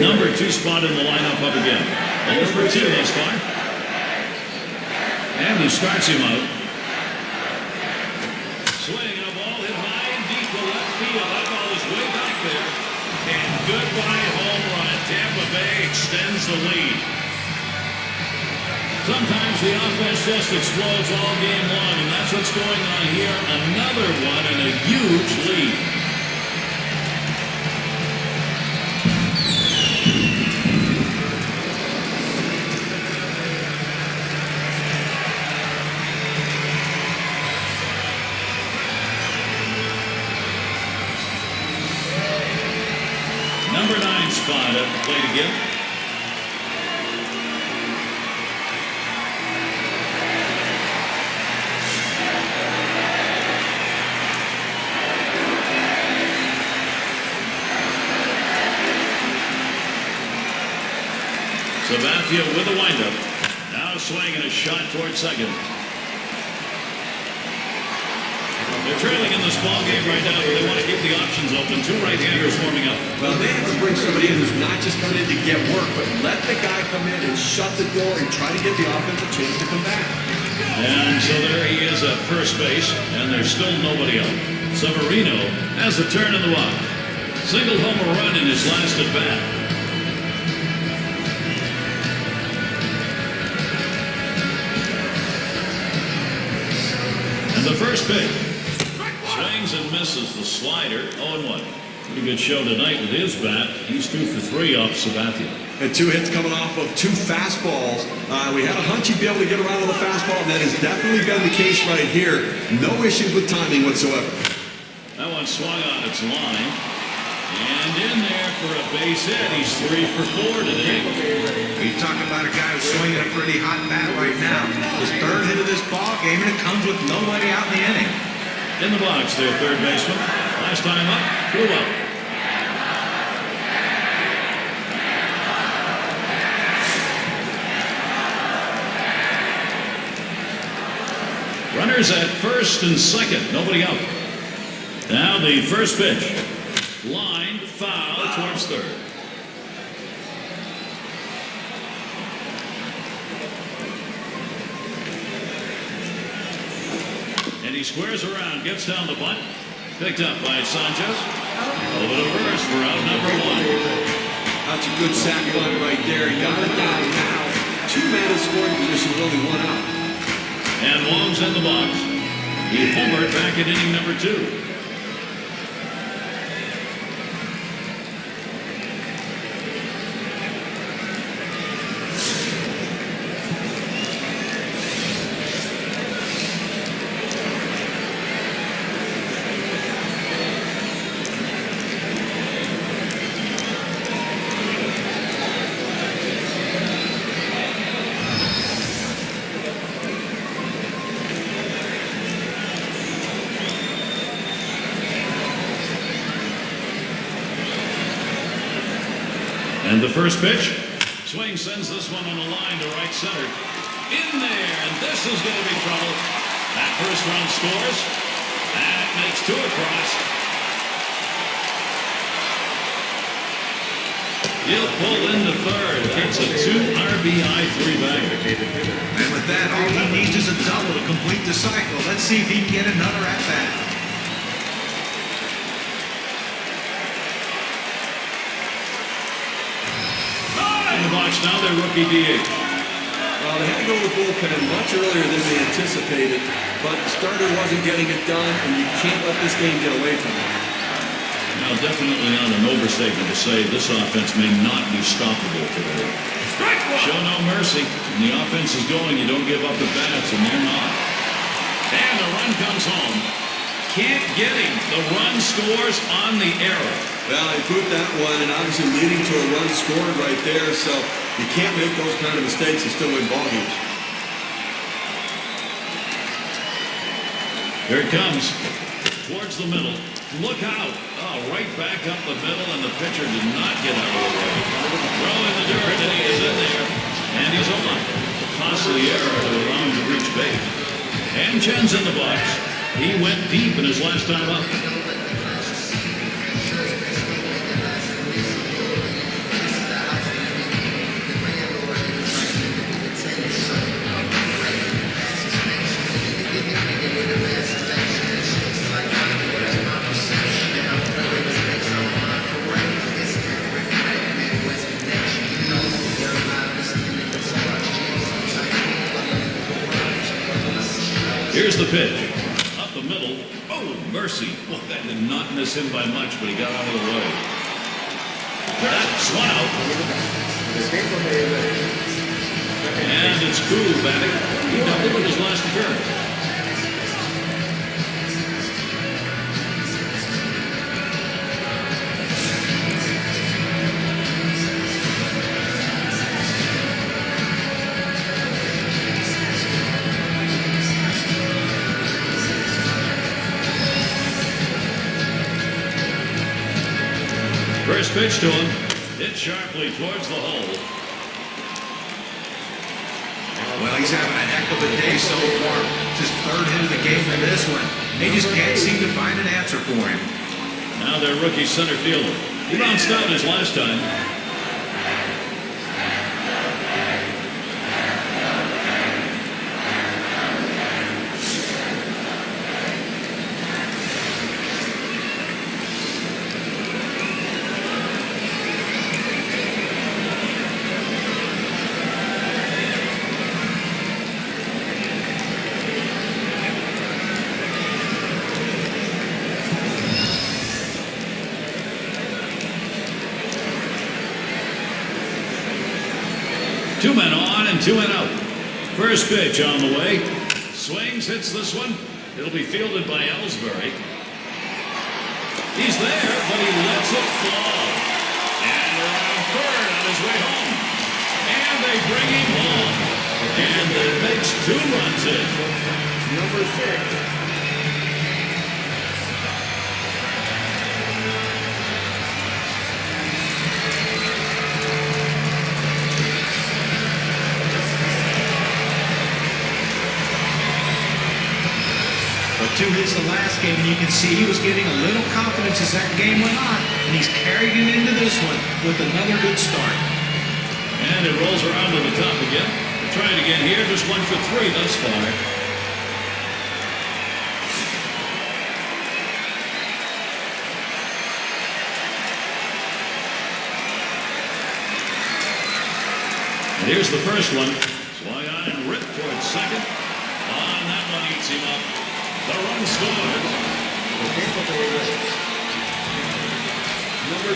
Number 2 spot in the lineup up again. 0 for 2 thus far. And he starts him out. Swing and a ball hit high and deep to left field. That ball is way back there. And goodbye home run. Tampa Bay extends the lead. Sometimes the offense just explodes all game long, and that's what's going on here. Another one and a huge lead. Number 9 spot at the plate again. Sabathia with a windup. Now swinging a shot towards second. They're trailing in this ball game right now, but they want to keep the options open. 2 right-handers warming up. Well, they have to bring somebody in who's not just coming in to get work, but let the guy come in and shut the door and try to give the offense a chance to come back. And so there he is at first base, and there's still nobody out. Severino has the turn in the box. Single home run in his last at bat. And the first pitch. Swings and misses the slider. 0-1. Pretty good show tonight with his bat. He's 2 for 3 off Sabathia. And 2 hits coming off of 2 fastballs. We had a hunch he'd be able to get around on the fastball, and that has definitely been the case right here. No issues with timing whatsoever. That one swung on its line. And in there for a base hit. He's 3 for 4 today. You talk about a guy who's swinging a pretty hot bat right now. His 3rd hit of this ball game, and it comes with nobody out in the inning. In the box, their third baseman. Last time up, flew out. Runners at first and second, nobody out. Now the first pitch. Line foul towards third. And he squares around, gets down the bunt. Picked up by Sanchez. Over to first for out number 1. That's a good sack bunt right there. He got it down now. 2 men in scoring position with only 1 out. And Wong's in the box. He homered back in inning number 2. And the first pitch. Swing sends this one on a line to right center. In there, and this is going to be trouble. That first run scores. That makes 2 across. He'll pull into third. It's a 2 RBI 3-bagger. And with that, all he needs is a double to complete the cycle. Let's see if he can get another at bat. Box now, their rookie DH. Well, they had to go with bullpen much earlier than they anticipated, but the starter wasn't getting it done, and you can't let this game get away from him. Now, definitely not an overstatement to say this offense may not be stoppable today. Show no mercy. When the offense is going, you don't give up the bats, and they're not. And and the run comes home. Can't get him. The run scores on the error. Well, he proved that one, and obviously leading to a run scored right there, so you can't make those kind of mistakes and still win ball games. Here it comes. Towards the middle. Look out. Oh, right back up the middle, and the pitcher did not get out of the way. Throw in the dirt, and he is in there. And he's on. Costly error to allow him to reach base. And Chen's in the box. He went deep in his last time up. Here's the pitch. Up the middle. Oh, mercy. Well, that did not miss him by much, but he got out of the way. That's one out. And it's Koo batting. He doubled in his last appearance. First pitch to him, hit sharply towards the hole. Well, he's having a heck of a day so far. Just third hit of the game for this one. They just can't seem to find an answer for him. Now their rookie center fielder. He bounced out his last time. Two men on and two men out. First pitch on the way. Swings, hits this one. It'll be fielded by Ellsbury. He's there, but he lets it fall. And around third on his way home. And they bring him home. And that makes 2 runs in. Number 6. Two hits the last game, and you can see he was getting a little confidence as that game went on, and he's carried it into this one with another good start. And it rolls around to the top again. They're trying again here, just 1 for 3 thus far. And here's the first one. Swung on and ripped towards second. On that one, eats him up. The run scored.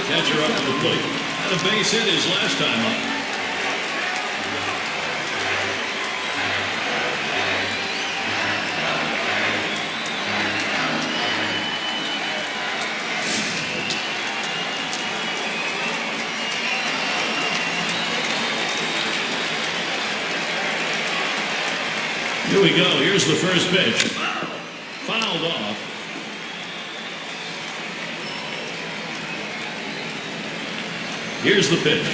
Catcher up to the plate. And a base hit his last time up. Here we go. Here's the first pitch. Fouled off. Here's the pitch.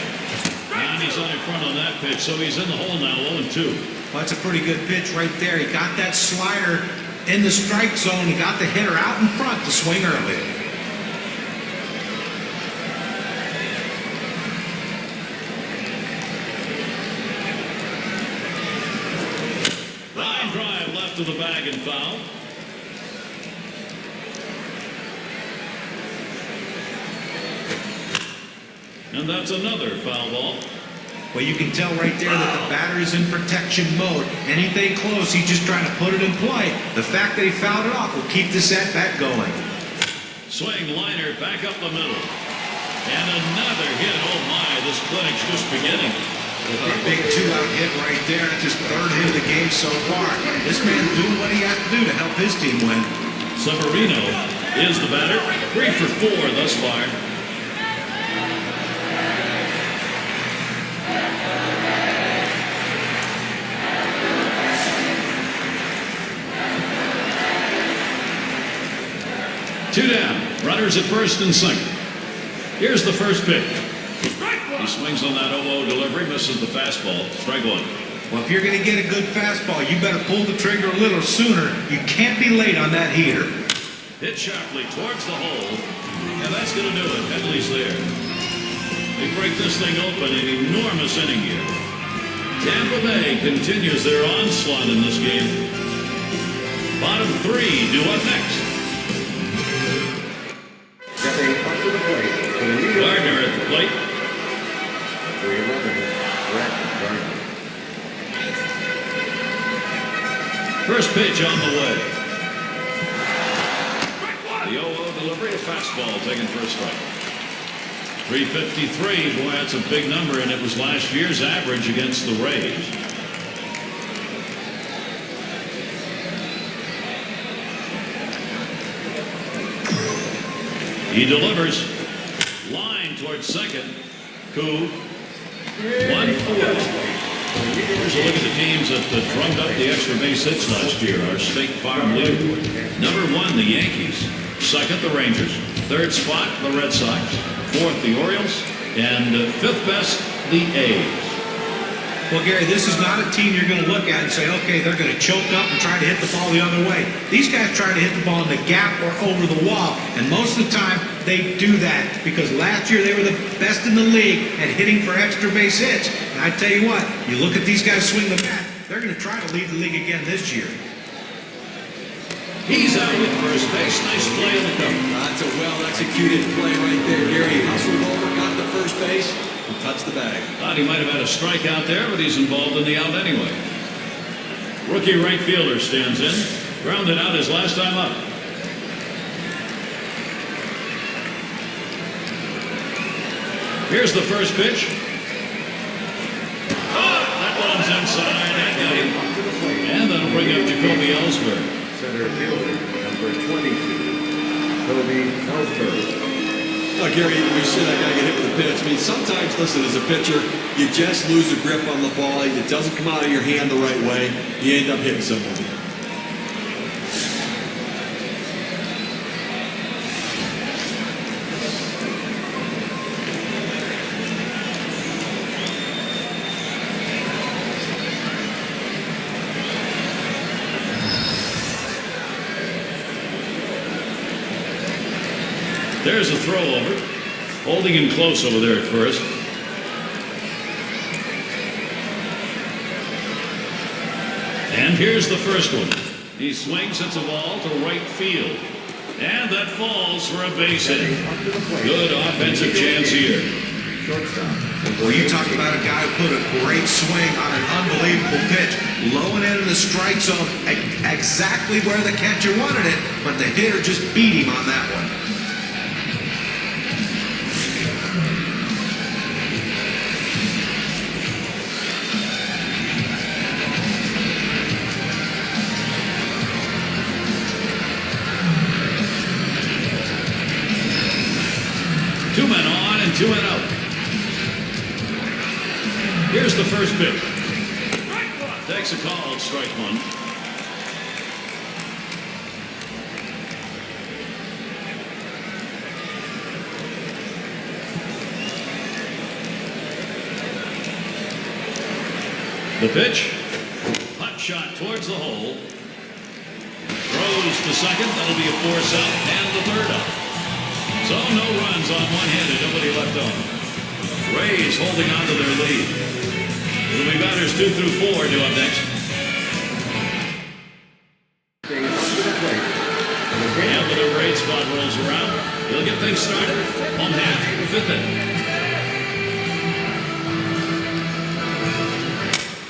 And he's on in front on that pitch, so he's in the hole now, 0-2. Well, that's a pretty good pitch right there. He got that slider in the strike zone. He got the hitter out in front to swing early. Line drive left of the bag and foul. And that's another foul ball. Well, you can tell right there that the batter is in protection mode. Anything close, he's just trying to put it in play. The fact that he fouled it off will keep this at-bat going. Swing liner back up the middle. And another hit. Oh my, this clinic's just beginning. A big two-out hit right there. That's his third hit of the game so far. This man's doing what he has to do to help his team win. Severino is the batter. 3 for 4 thus far. Two down. Runners at first and second. Here's the first pitch. He swings on that 0-0 delivery, misses the fastball. Strike one. Well, if you're going to get a good fastball, you better pull the trigger a little sooner. You can't be late on that heater. Hit sharply towards the hole. And that's going to do it. Headley's there. They break this thing open. An enormous inning here. Tampa Bay continues their onslaught in this game. Bottom 3 due up next. Stepping up to the plate for the New York Gardner at the plate. 3-11, Brett Gardner. First pitch on the way. The 0-0 delivery, a fastball taken for a strike. 353, boy, that's a big number, and it was last year's average against the Rays. He delivers. Line towards second. Koo. 1-4. Here's a look at the teams that drummed up the extra base hits last year. Our State Farm leaderboard. Number 1, the Yankees. Second, the Rangers. Third spot, the Red Sox. Fourth, the Orioles. And fifth best, the A's. Well, Gary, this is not a team you're going to look at and say, okay, they're going to choke up and try to hit the ball the other way. These guys try to hit the ball in the gap or over the wall, and most of the time they do that because last year they were the best in the league at hitting for extra base hits. And I tell you what, you look at these guys swing the bat, they're going to try to lead the league again this year. He's out with first base. Nice play in the cover. That's a well-executed play right there, Gary. Hustled over, got to first base, and touched the bag. Thought he might have had a strikeout there, but he's involved in the out anyway. Rookie right fielder stands in. Grounded out his last time up. Here's the first pitch. Oh, that one's inside. That got him. And that'll bring up Jacoby Ellsbury. Center fielder, number 22, Jacoby Ellsbury. Oh, Gary, you said I got to get hit with a pitch. I mean, sometimes, listen, as a pitcher, you just lose a grip on the ball. It doesn't come out of your hand the right way. You end up hitting someone. There's a throw over. Holding him close over there at first. And here's the first one. He swings, hits a ball to right field. And that falls for a base hit. Good offensive chance here. Well, you talk about a guy who put a great swing on an unbelievable pitch. Low and in the strike zone, exactly where the catcher wanted it, but the hitter just beat him on that one. Two men on and two men out. Here's the first pitch. Takes a call at strike one. The pitch. Hot shot towards the hole. Throws to second. That'll be a force out and the third out. So no runs on one hit and nobody left on. Rays holding on to their lead. It'll be batters 2 through 4 due up next. And when the Rays spot rolls around, he'll get things started on half the fifth inning.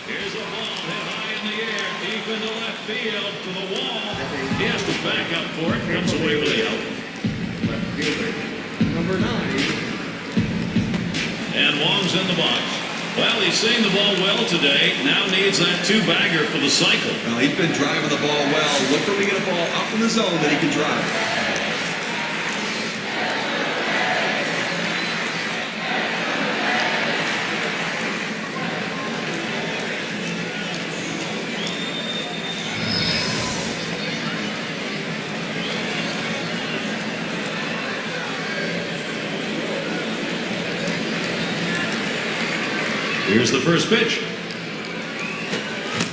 Here's a ball hit high in the air, deep into left field to the wall. He has to back up for it, comes away with the out. Number 9. And Wong's in the box. Well, he's seeing the ball well today. Now needs that two-bagger for the cycle. Well, he's been driving the ball well. Look for him to get a ball up in the zone that he can drive. Here's the first pitch.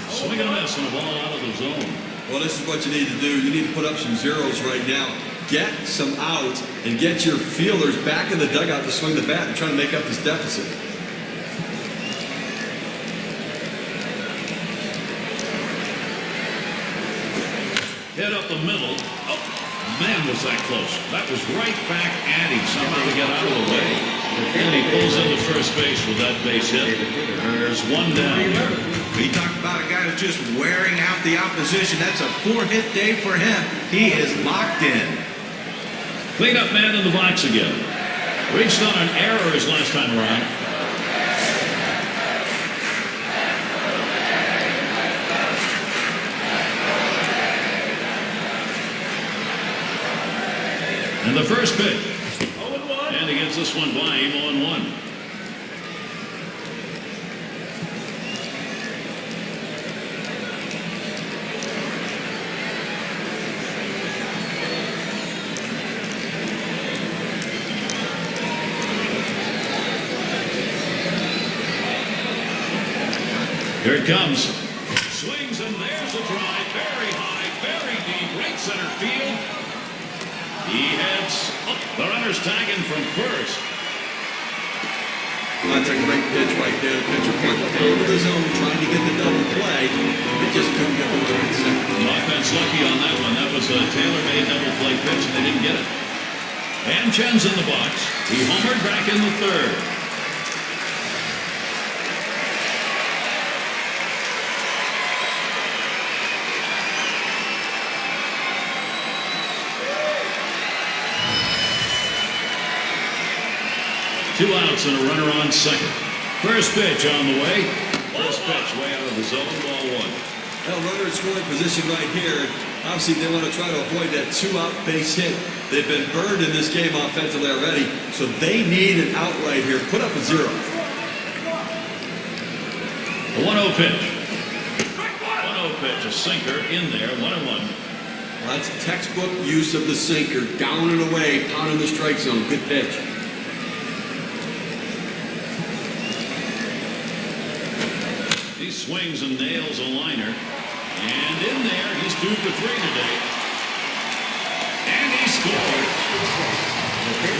Swing and a miss, and the ball out of the zone. Well, this is what you need to do. You need to put up some zeros right now. Get some outs and get your fielders back in the dugout to swing the bat and try to make up this deficit. Hit up the middle. Oh, man, was that close. That was right back at him. Somehow to get out of the way. And he pulls into first base with that base hit. There's one down. We talked about a guy who's just wearing out the opposition. That's a 4-hit day for him. He is locked in. Cleanup man in the box again. Reached on an error his last time around. And the first pitch. And he gets this one by him 0-1. Here it comes. Swings, and there's a drive. Very high, very deep, right center field. He heads up. The runner's tagging from first. That's a great pitch right there. The pitcher went down to the zone trying to get the double play. They just couldn't get the runner in second. Offense lucky on that one. That was a tailor-made double play pitch, and they didn't get it. And Chen's in the box. He homered back in the third. Two outs and a runner on second. First pitch on the way. First pitch way out of the zone, ball one. Well, runner in scoring position right here. Obviously, they want to try to avoid that two-out base hit. They've been burned in this game offensively already, so they need an out right here. Put up a zero. The 1-0 pitch. 1-0 pitch, a sinker in there, 1-1. Well, that's textbook use of the sinker. Down and away, pounding the strike zone. Good pitch. He swings and nails a liner. And in there, he's 2 for 3 today. And he scored.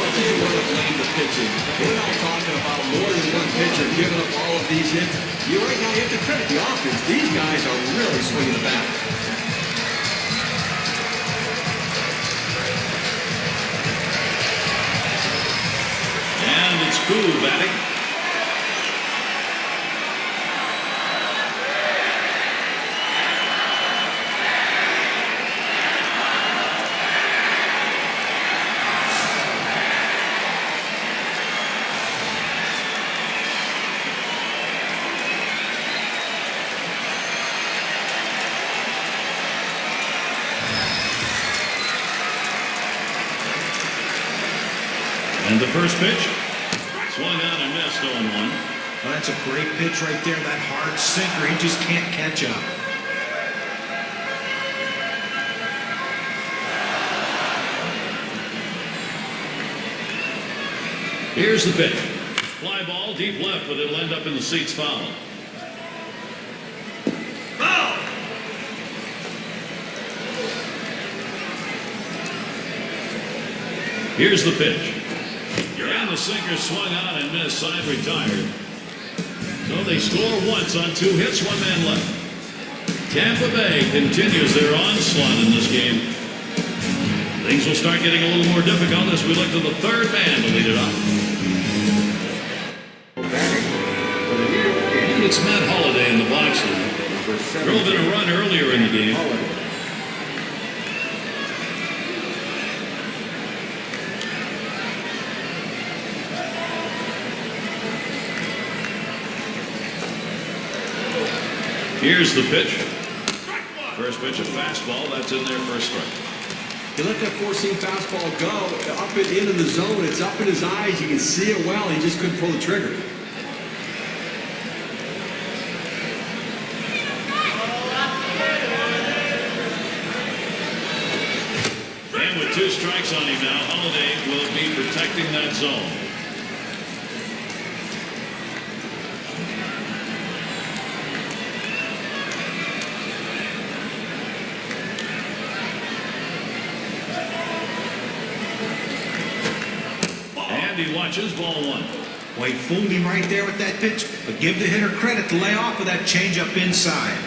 What do you want to blame the pitching? We're not talking about more than one pitcher giving up all of these hits. Right now, you have to credit the offense. These guys are really swinging the bat. And it's Koo batting. And the first pitch, swung out and missed 0-1. Well, that's a great pitch right there. That hard sinker, he just can't catch up. Here's the pitch. Fly ball deep left, but it'll end up in the seats foul. Here's the pitch. And the sinker swung out and missed. Side retired. So they score once on 2 hits, 1 man left. Tampa Bay continues their onslaught in this game. Things will start getting a little more difficult as we look to the third man to lead it off. And it's Matt Holliday in the box. Drove in a run earlier in the game. Here's the pitch. First pitch, a fastball. That's in there for a strike. He let that four-seam fastball go up and into the zone. It's up in his eyes. You can see it well. He just couldn't pull the trigger. And with 2 strikes on him now, Holiday will be protecting that zone. He watches ball 1. Well, he fooled him right there with that pitch, but give the hitter credit to lay off with that changeup inside.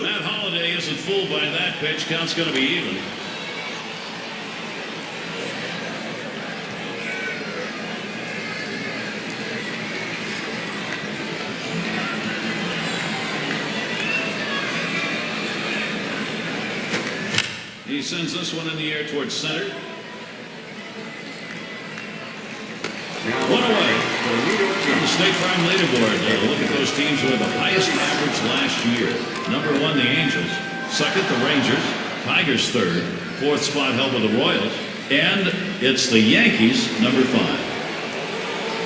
Matt Holliday isn't fooled by that pitch. Count's going to be even. He sends this one in the air towards center. 1 away. On the State Farm leaderboard, look at those teams who had the highest average last year. Number 1, the Angels. Second, the Rangers. Tigers third. 4th spot held by the Royals. And it's the Yankees, number 5.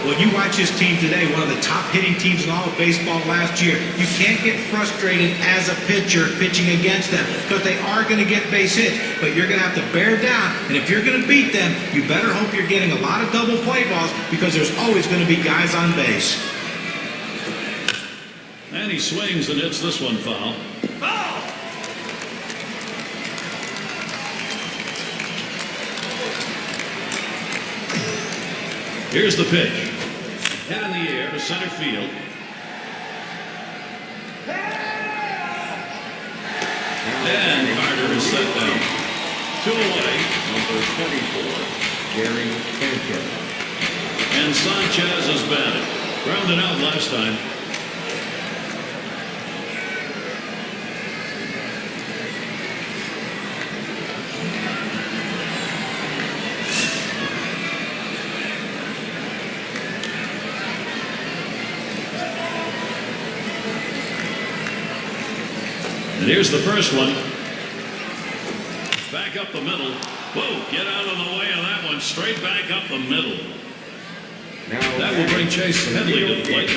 Well, you watch his team today, one of the top hitting teams in all of baseball last year. You can't get frustrated as a pitcher pitching against them because they are going to get base hits, but you're going to have to bear down. And if you're going to beat them, you better hope you're getting a lot of double play balls because there's always going to be guys on base. And he swings and hits this one foul. Foul! Here's the pitch. Hit in the air to center field. And Carter is set down. 2 away. Number 24, Gary Sanchez. And Sanchez is batted. Grounded out last time. And here's the first one. Back up the middle. Whoa, get out of the way of that one. Straight back up the middle. That will bring Chase Headley to the plate.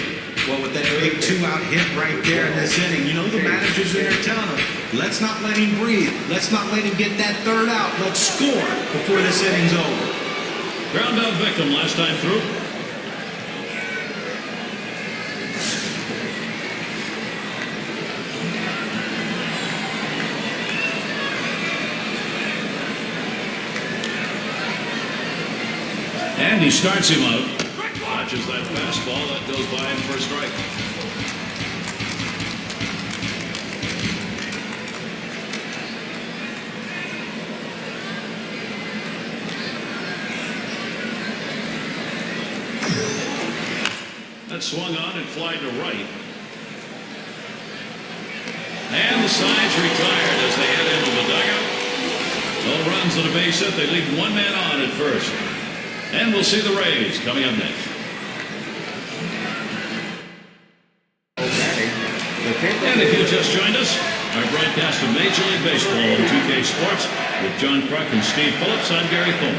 Well, with that big 2-out hit right there in this inning, you know the manager's in there telling him, let's not let him breathe. Let's not let him get that 3rd out. Let's score before this inning's over. Ground out victim last time through. And he starts him out. Watches that fastball. That goes by him for a strike. That swung on and fly to right. And the side's retired as they head into the dugout. No runs and a base hit. They leave 1 man on at first. And we'll see the Rays coming up next. And if you just joined us, our broadcast of Major League Baseball on 2K Sports with John Kruk and Steve Phillips. I'm Gary Thorne.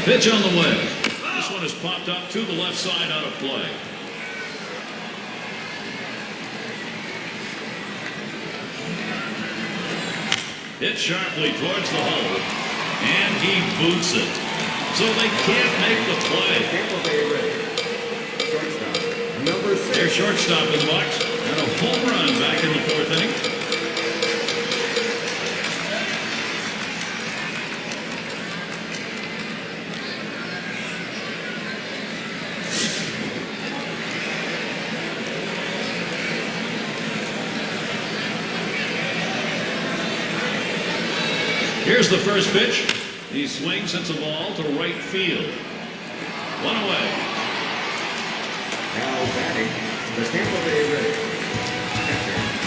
Pitch on the way. This one is popped up to the left side out of play. Hit sharply towards the hole. And he boots it. So they can't make the play. Tampa Bay Rays. Shortstop, number 6. Their shortstop in the box. And a home run back in the 4th inning. Here's the first pitch. He swings, hits a ball to right field. One away. Now batting, the Tampa Bay Rays.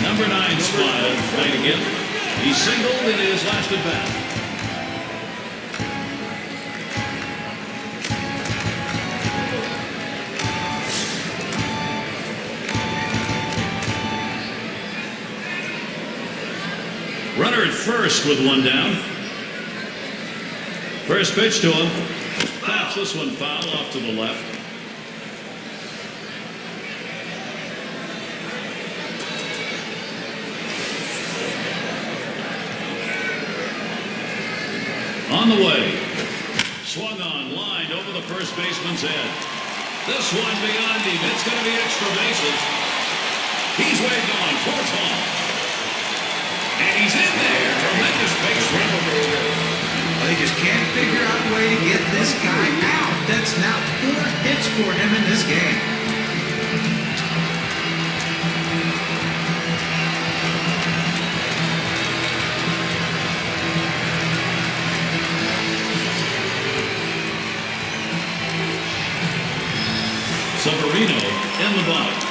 Number 9 spot of the night again. He singled in his last at bat. Runner at first with one down. First pitch to him. Taps this one foul off to the left. On the way. Swung on, lined over the first baseman's head. This one beyond him. It's going to be extra bases. He's way gone. Towards home. And he's in there. Tremendous base run. They just can't figure out a way to get this guy out. That's now 4 hits for him in this game. Severino in the box.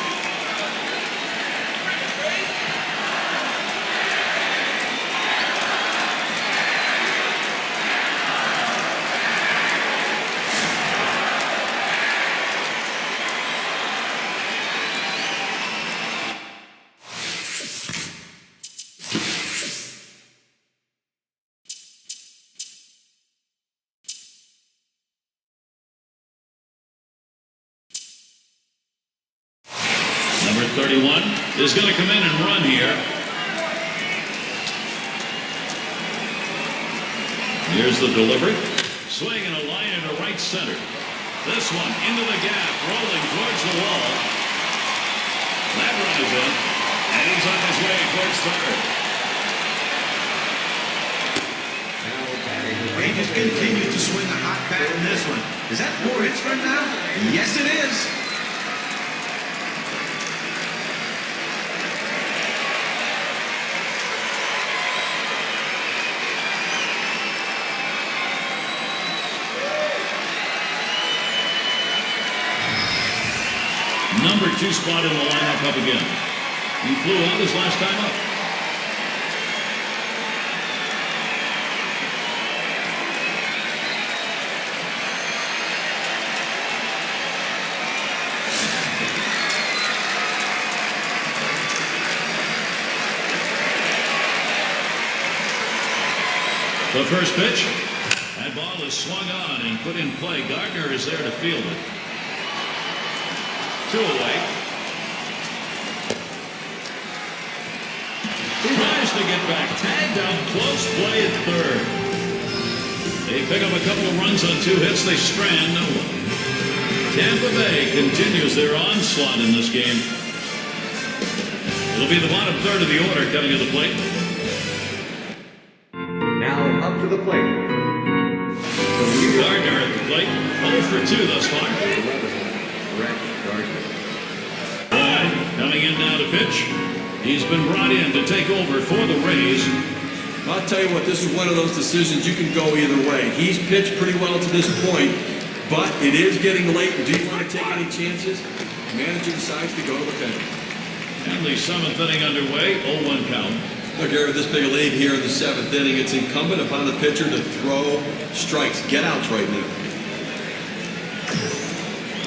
Number 31 is going to come in and run here. Here's the delivery. Swing and a line into right center. This one into the gap, rolling towards the wall. That run is in, and he's on his way towards third. He just continued to swing a hot bat in this one. Is that 4 hits for him now? Yes, it is. Number 2 spot in the lineup up again. He flew out his last time up. The first pitch. That ball is swung on and put in play. Gardner is there to field it. 2 away. Tries to get back. Tagged out. Close play at third. They pick up a couple of runs on 2 hits. They strand no one. Tampa Bay continues their onslaught in this game. It'll be the bottom third of the order coming to the plate. Now up to the plate. Gardner at the plate. 0 for 2 thus far. Coming in now to pitch. He's been brought in to take over for the Rays. I'll tell you what, this is one of those decisions you can go either way. He's pitched pretty well to this point, but it is getting late. Do you want to take any chances? The manager decides to go to the pen. And the 7th inning underway. 0-1 count. Look, here with this big lead here in the 7th inning, it's incumbent upon the pitcher to throw strikes, get outs right now.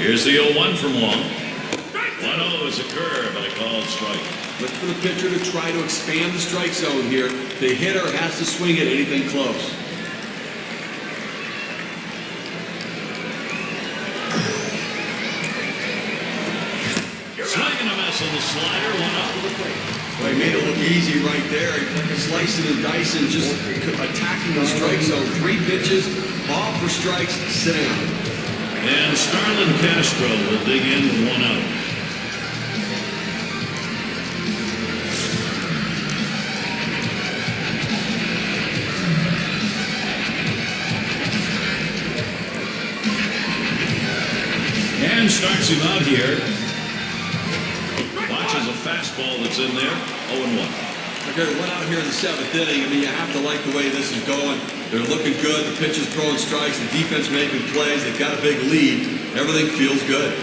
Here's the 0-1 from Long. 1-0 is a curve and a called strike. Look for the pitcher to try to expand the strike zone here. The hitter has to swing at anything close. Swing and a miss on the slider. 1-0 to the plate. Well, he made it look easy right there. Slicing and dicing, just attacking the strike zone. 3 pitches, all for strikes, sit down. And Starlin Castro will dig in with 1 out. And starts him out here. Watches a fastball that's in there. 0-1. Okay, one out here in the 7th inning. I mean, you have to like the way this is going. They're looking good. The pitcher's throwing strikes. The defense making plays. They've got a big lead. Everything feels good.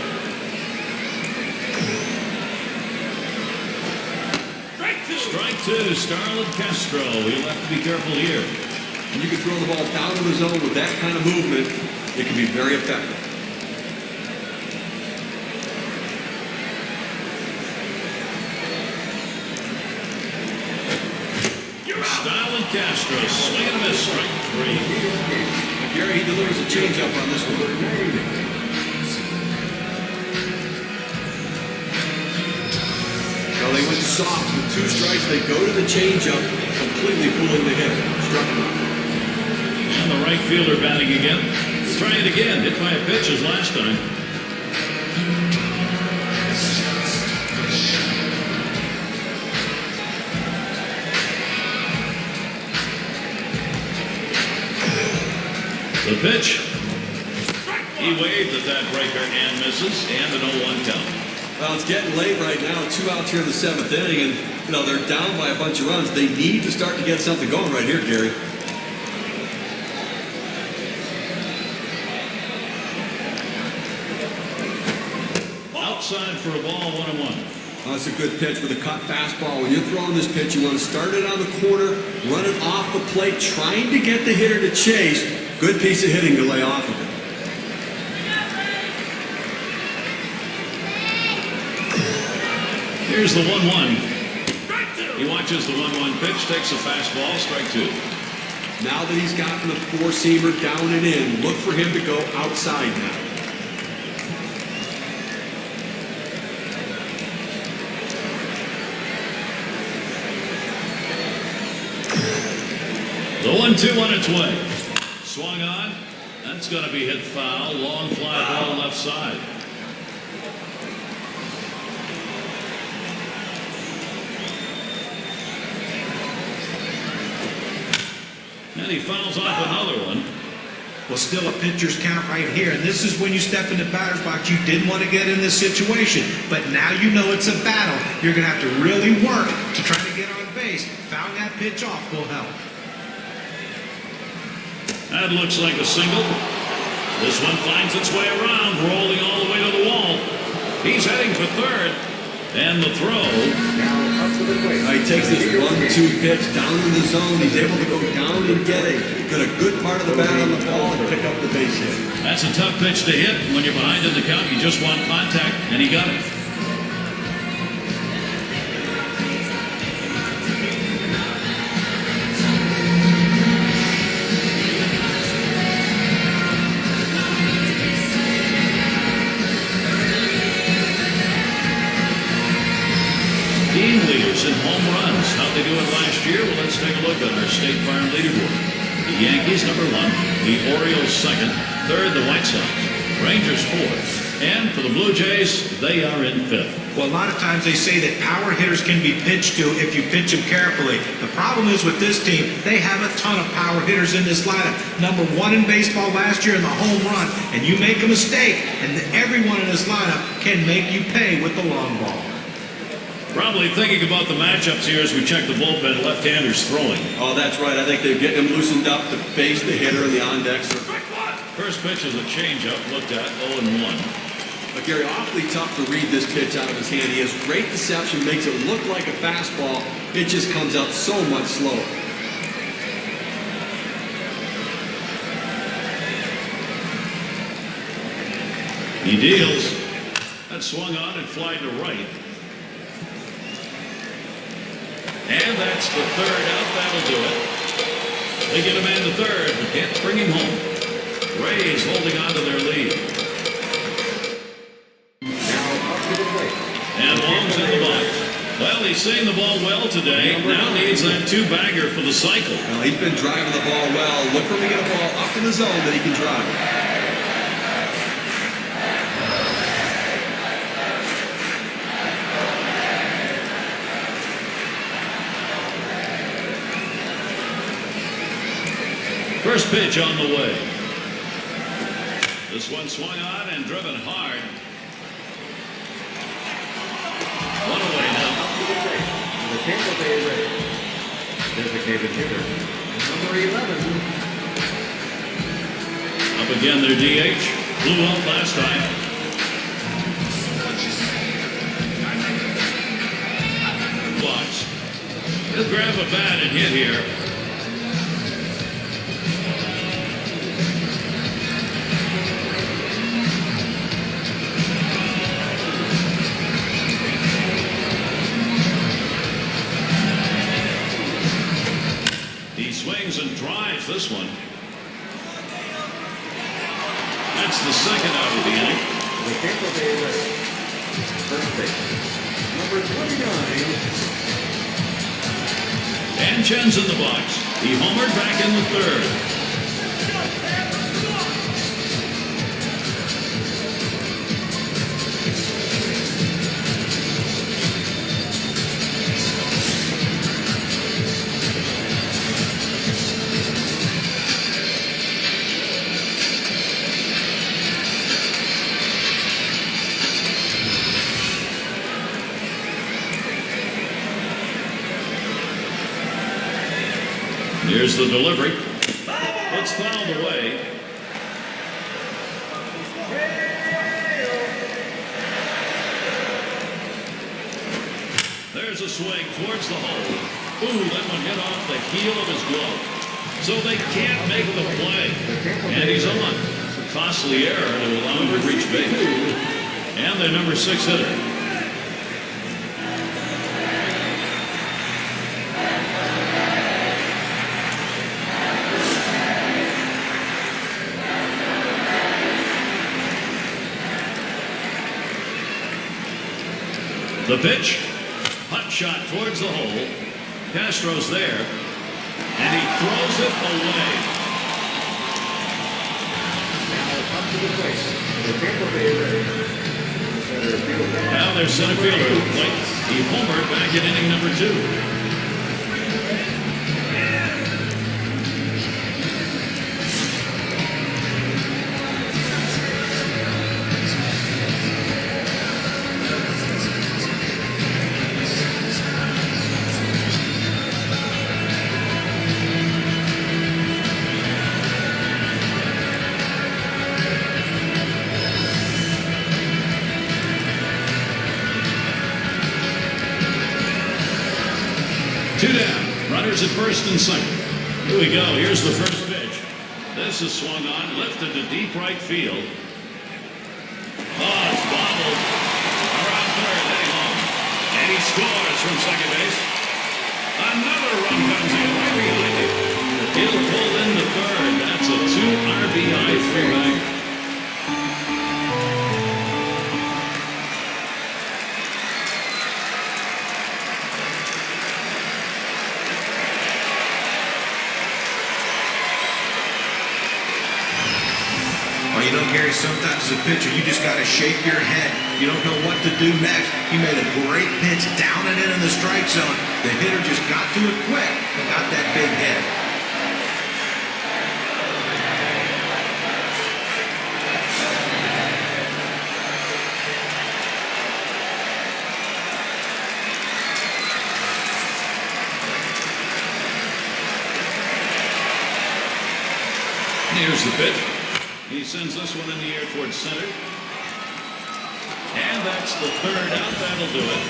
Strike two, Starlin Castro. He'll have to be careful here. And you can throw the ball down to the zone with that kind of movement. It can be very effective. Starlin Castro, swing and a miss, strike three. Gary, he delivers a changeup on this one. Well, they went soft with 2 strikes. They go to the changeup, completely fooling the hitter. Struck him out. And the right fielder batting again. Try it again. Hit by a pitch as last time. The pitch. He waved at that breaker and misses, and an 0-1 count. Well, it's getting late right now. 2 outs here in the 7th inning, and they're down by a bunch of runs. They need to start to get something going right here, Gary. Outside for a ball, 1-1. That's a good pitch with a cut fastball. When you're throwing this pitch, you want to start it on the corner, run it off the plate, trying to get the hitter to chase. Good piece of hitting to lay off of it. Here's the 1-1. He watches the 1-1 pitch, takes a fastball, strike two. Now that he's gotten the 4-seamer down and in, look for him to go outside now. The 1-2 on its way. Swung on. That's going to be hit foul. Long fly ball left side. And he fouls off another one. Well, still a pitcher's count right here. And this is when you step in the batter's box. You didn't want to get in this situation. But now you know it's a battle. You're going to have to really work to try to get on base. Fouling that pitch off will help. That looks like a single. This one finds its way around, rolling all the way to the wall. He's heading for third. And the throw. Now up to the plate. He takes this 1-2 pitch down in the zone. He's able to go down and get it. Got a good part of the bat on the ball and pick up the base hit. That's a tough pitch to hit. When you're behind in the count, you just want contact, and he got it. Team leaders in home runs. How'd they do it last year? Well, let's take a look at our State Farm leaderboard. The Yankees, number 1. The Orioles, 2nd. 3rd, the White Sox. Rangers, 4th. And for the Blue Jays, they are in 5th. Well, a lot of times they say that power hitters can be pitched to if you pitch them carefully. The problem is with this team, they have a ton of power hitters in this lineup. Number 1 in baseball last year in the home run. And you make a mistake, and everyone in this lineup can make you pay with the long ball. Probably thinking about the matchups here as we check the bullpen. Left-handers throwing. Oh, that's right. I think they're getting him loosened up to face the hitter in the on-deck circle. First pitch is a changeup, looked at 0-1. But Gary, awfully tough to read this pitch out of his hand. He has great deception, makes it look like a fastball. It just comes out so much slower. He deals. That swung on and fly to right. And that's the third out. That'll do it. They get a man to third, but can't bring him home. Rays holding on to their lead. Now up to the plate. And Long's in the box. Well, he's seeing the ball well today. Now needs that 2-bagger for the cycle. Well, he's been driving the ball well. Look for him to get a ball up in the zone that he can drive. First pitch on the way. This one swung on and driven hard. One away now. The Tampa Bay Rays. Designated hitter, number 11. Up again, their DH. Blew up last time. Box. He'll grab a bat and hit here. He swings and drives this one. That's the second out of the inning. The Tampa Bay Rays. First base, number 29. And Chen's in the box. He homered back in the third. Here's the delivery. It's fouled away. There's a swing towards the hole. Ooh, that one hit off the heel of his glove. So they can't make the play. And he's on. Costly error to allow him to reach base. And their number 6 hitter. The pitch, hot shot towards the hole. Castro's there, and he throws it away. Now up to the plate, the Tampa Bay Rays. Center fielder. Now their center fielder, Blake. He homered back in inning number 2. Two down. Runners at first and second. Here we go. Here's the first pitch. This is swung on, lifted to deep right field. Oh, it's bobbled. Around third, heading home. And he scores from second base. Another run comes in right behind him. He'll pull in the third. That's a 2 RBI three-bagger. You know, Gary, sometimes as a pitcher, you just got to shake your head. You don't know what to do next. He made a great pitch down and in the strike zone. The hitter just got to it quick and got that big hit. Here's the pitch. He sends this one in the air towards center. And that's the third out. That'll do it.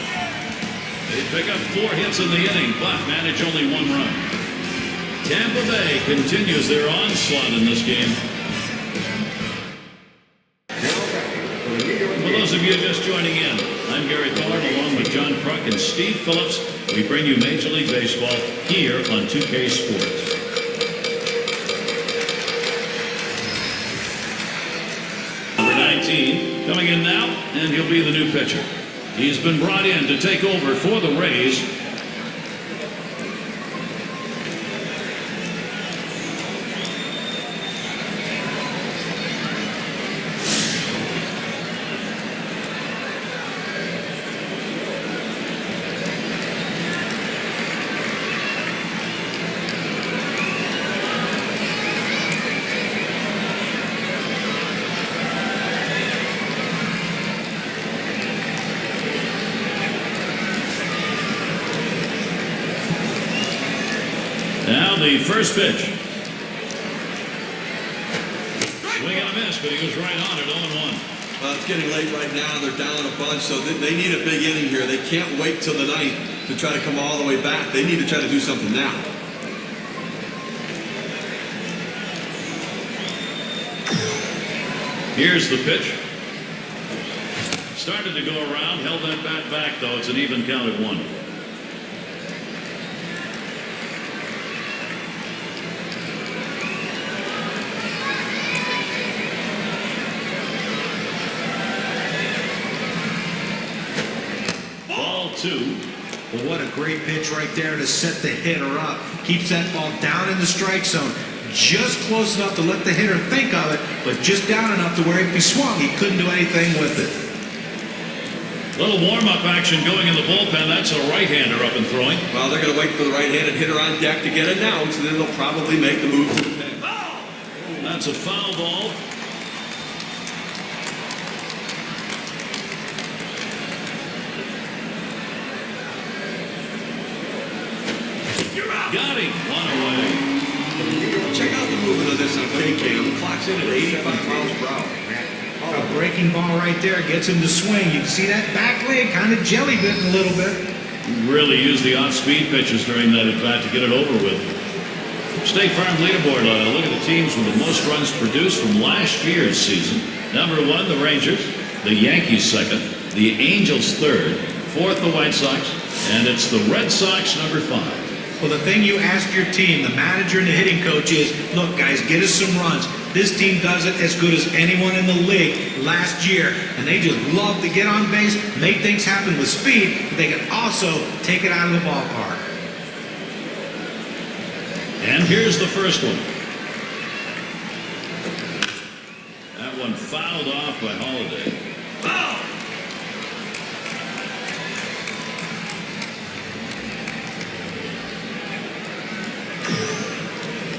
They pick up 4 hits in the inning, but manage only 1 run. Tampa Bay continues their onslaught in this game. For those of you just joining in, I'm Gary Thorne along with John Kruk and Steve Phillips. We bring you Major League Baseball here on 2K Sports. Coming in now, and he'll be the new pitcher. He's been brought in to take over for the Rays. Now the first pitch. Swing and a miss, but he was right on it, 0-1. It's getting late right now. They're down a bunch, so they need a big inning here. They can't wait till the ninth to try to come all the way back. They need to try to do something now. Here's the pitch. Started to go around, held that bat back, though. It's an even count at 1. Ball 2. Well, what a great pitch right there to set the hitter up. Keeps that ball down in the strike zone. Just close enough to let the hitter think of it, but just down enough to where if he swung, he couldn't do anything with it. Little warm-up action going in the bullpen. That's a right-hander up and throwing. Well, they're going to wait for the right-handed hitter on deck to get announced, and then they'll probably make the move to the pen. That's a foul ball. Got him. 1 away. Check out the movement of this on tape cam. Clock's in at 85 miles per hour. A breaking ball right there gets him to swing. You can see that back leg kind of jelly bitten a little bit. Really used the off-speed pitches during that at-bat to get it over with. State Farm leaderboard. Look at the teams with the most runs produced from last year's season. Number 1, the Rangers. The Yankees second. The Angels third. Fourth, the White Sox. And it's the Red Sox number 5. Well, the thing you ask your team, the manager and the hitting coach is, look, guys, get us some runs. This team does it as good as anyone in the league last year. And they just love to get on base, make things happen with speed, but they can also take it out of the ballpark. And here's the first one. That one fouled off by Holiday. Foul!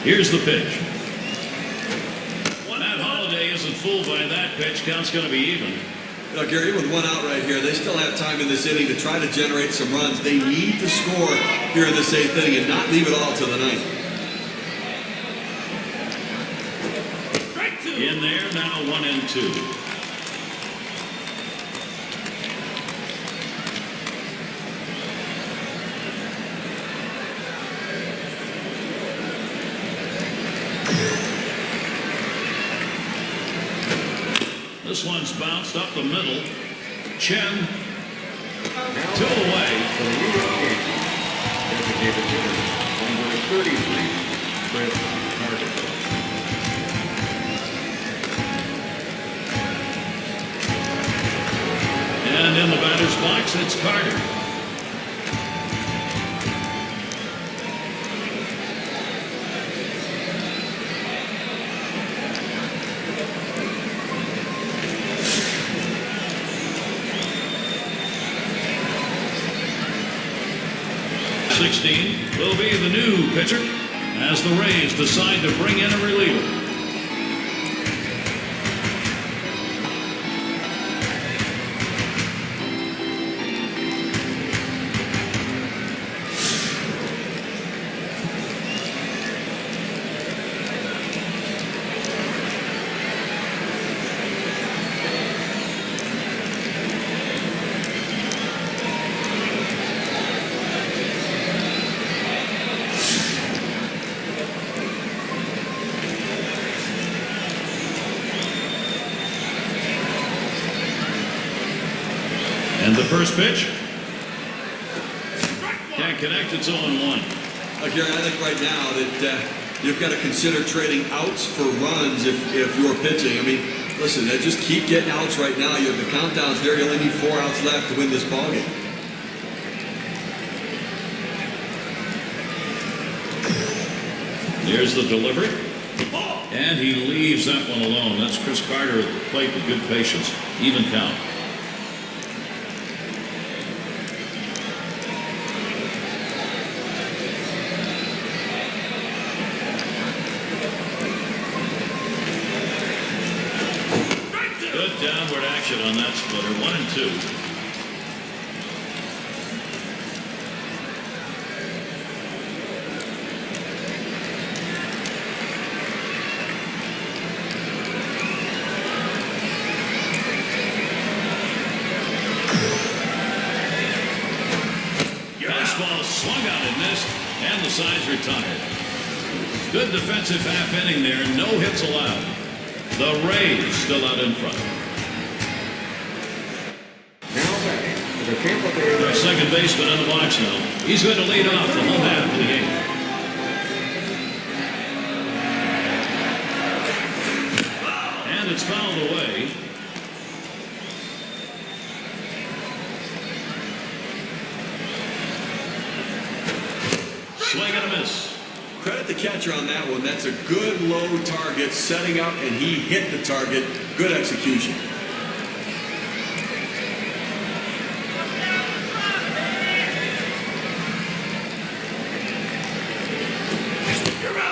Here's the pitch. That Holiday isn't fooled by that pitch. Count's going to be even. Now, Gary, with 1 out right here, they still have time in this inning to try to generate some runs. They need to score here in this 8th inning and not leave it all to the 9th. In there, now 1-2. This one's bounced up the middle. Chen. 2 away. For the New York Yankees, designated hitter, number 33, Chris Carter. And in the batter's box, it's Carter. Will be the new pitcher as the Rays decide to bring in a reliever. And the first pitch. Can't connect, it's 0-1. Gary, I think right now that you've got to consider trading outs for runs if you're pitching. I mean, listen, just keep getting outs right now. You have the countdowns there. You only need 4 outs left to win this ballgame. Here's the delivery. And he leaves that one alone. That's Chris Carter at the plate with good patience. Even count. Downward action on that splitter. 1-2. Swung out and missed, and the side's retired. Good defensive half inning there, no hits allowed. The Rays still out in front. Now back to the Tampa Bay Their Rays. second baseman in the box now. He's going to lead off the home half of the game. And it's fouled away. Swing and a miss. Credit the catcher on that one. That's a good low target, setting up, and he hit the target. Good execution.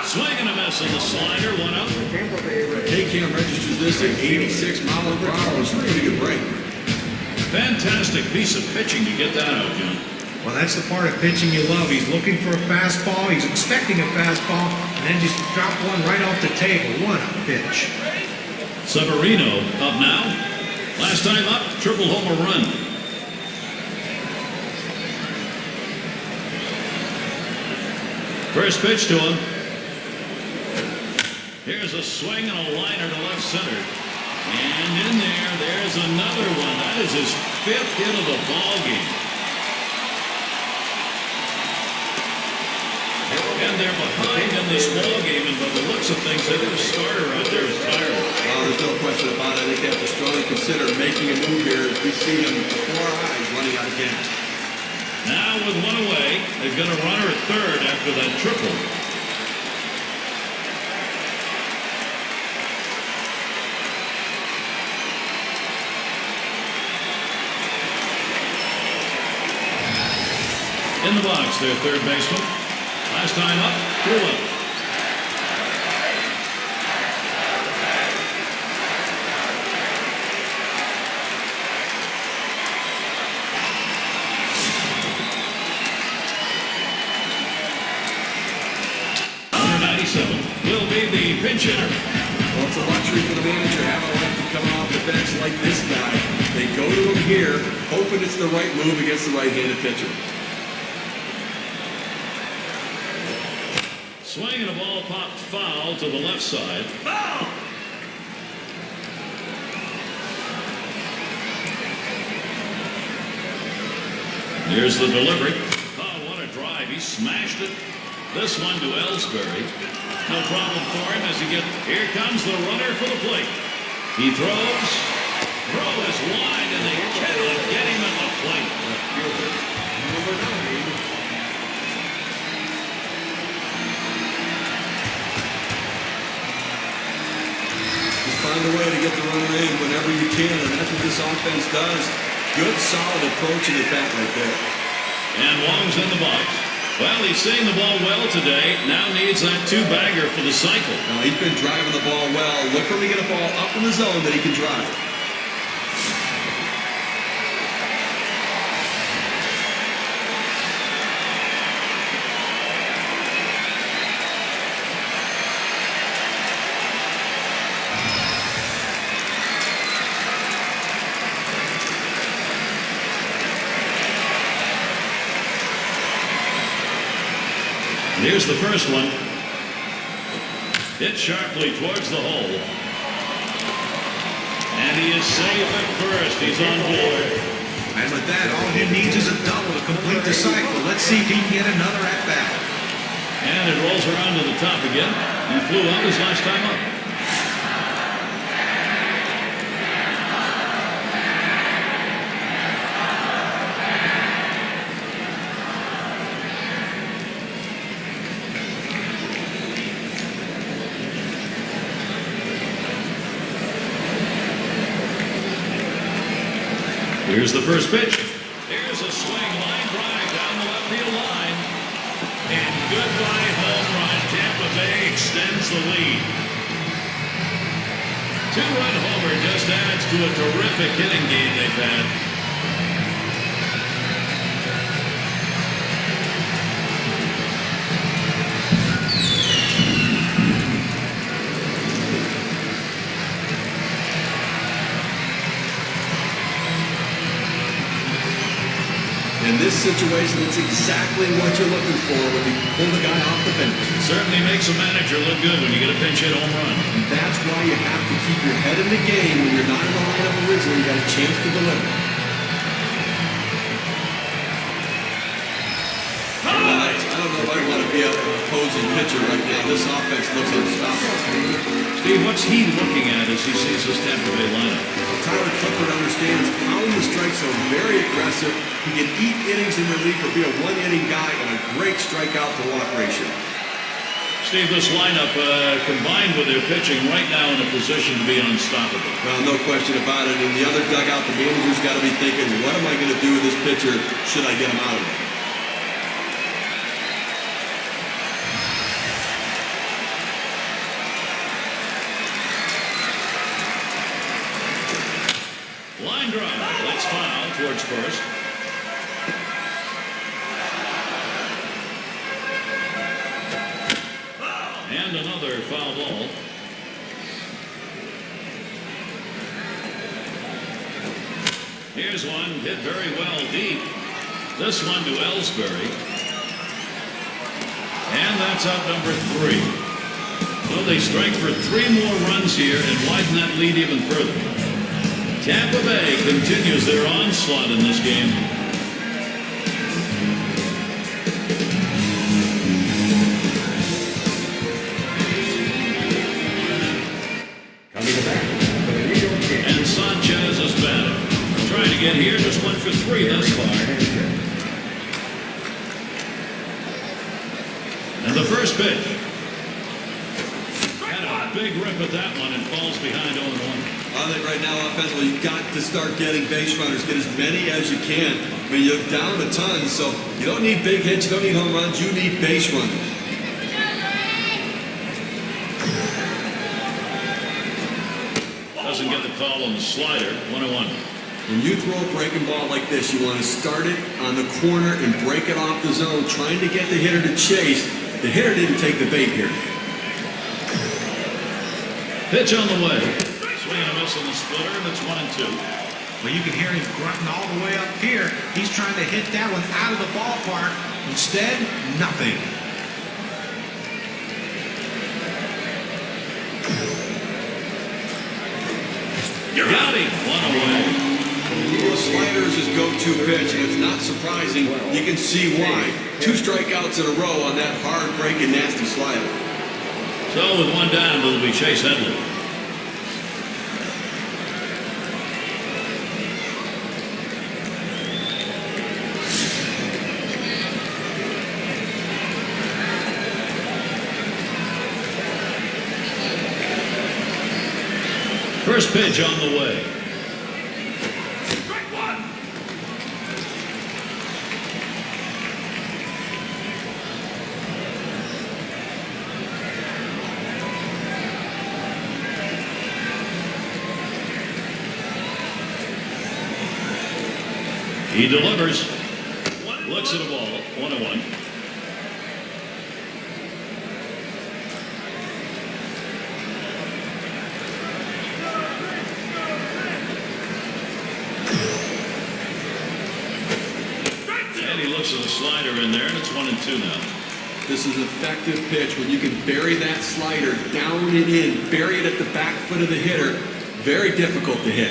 Swing and a miss on the slider, one out. Tampa Bay Rays. K-Cam registers this at 86 miles per hour. It's a pretty good break. Fantastic piece of pitching to get that out, John. Well, that's the part of pitching you love. He's looking for a fastball. He's expecting a fastball, and then just drop one right off the table. What a pitch. Severino up now. Last time up, triple homer run. First pitch to him. Here's a swing and a liner to left center. And in there's another one. That is his 5th hit of the ball game. And they're behind in this ball game, and by the looks of things, they got a starter out there who's tired. Well, there's no question about it. I think they have to strongly consider making a move here. We see him before our eyes running out of gas. Now with one away, they've got a runner at third after that triple. In the box, their third baseman. Last time up, 2-1. Will be the pinch hitter. Well, it's a luxury for the manager having a lefty coming off the bench like this guy. They go to him here, hoping it's the right move against the right-handed pitcher. Swing and a ball popped foul to the left side. Foul! Here's the delivery. Oh, what a drive. He smashed it. This one to Ellsbury. No problem for him as he gets... Here comes the runner for the plate. He throws. Throw is wide, and they cannot get him at the plate. Number 9. Just find a way to get the runner in whenever you can, and that's what this offense does. Good, solid approach in the bat right there. And Wong's in the box. Well, he's seeing the ball well today. Now needs that 2-bagger for the cycle. Now, he's been driving the ball well. Look for him to get a ball up in the zone that he can drive. Here's the first one. Hit sharply towards the hole. And he is safe at first. He's on board. And with that, all he needs is a double to complete the cycle. Let's see if he can get another at-bat. And it rolls around to the top again. He flew out his last time up. Here's the first pitch. Here's a swing, line drive down the left field line. And goodbye home run. Tampa Bay extends the lead. 2-run homer just adds to a terrific hitting game they've had. In this situation, it's exactly what you're looking for when you pull the guy off the bench. Certainly makes a manager look good when you get a pinch hit home run. And that's why you have to keep your head in the game when you're not in the lineup originally. You got a chance to deliver. I don't know if I want to be an opposing pitcher right now. This offense looks unstoppable. Steve, what's he looking at as he sees this Tampa Bay lineup? Tyler Clippard understands pounding the strikes are very aggressive. He can eat innings in relief or be a one-inning guy and a great strikeout-to-walk ratio. Steve, this lineup combined with their pitching right now in a position to be unstoppable. Well, no question about it. In the other dugout, the manager's got to be thinking, what am I going to do with this pitcher? Should I get him out of it? Line drive. That's foul towards first. And another foul ball. Here's one hit very well deep. This one to Ellsbury. And that's out number 3. So they strike for 3 more runs here and widen that lead even further. Tampa Bay continues their onslaught in this game. And Sanchez is batting. Trying to get here, just went for 3 thus far. And the first pitch. Had a big rip at that one and falls behind 0-1. I think right now, offensively, you've got to start getting base runners. Get as many as you can. I mean, you're down a ton, so you don't need big hits, you don't need home runs, you need base runners. Doesn't get the call on the slider, 1-1. When you throw a breaking ball like this, you want to start it on the corner and break it off the zone, trying to get the hitter to chase. The hitter didn't take the bait here. Pitch on the way. Swing and a miss on the splitter, and it's 1-2. Well, you can hear him grunting all the way up here. He's trying to hit that one out of the ballpark. Instead, nothing. You're got him. 1 away. The slider is his go-to pitch, and it's not surprising. You can see why. 2 strikeouts in a row on that hard-breaking, nasty slider. So with 1 down, it'll be Chase Headley. First pitch on the way. Strike 1. He delivers. Looks at the ball. 1-1. To the slider in there, and it's 1-2 now. This is an effective pitch when you can bury that slider down and in, bury it at the back foot of the hitter. Very difficult to hit.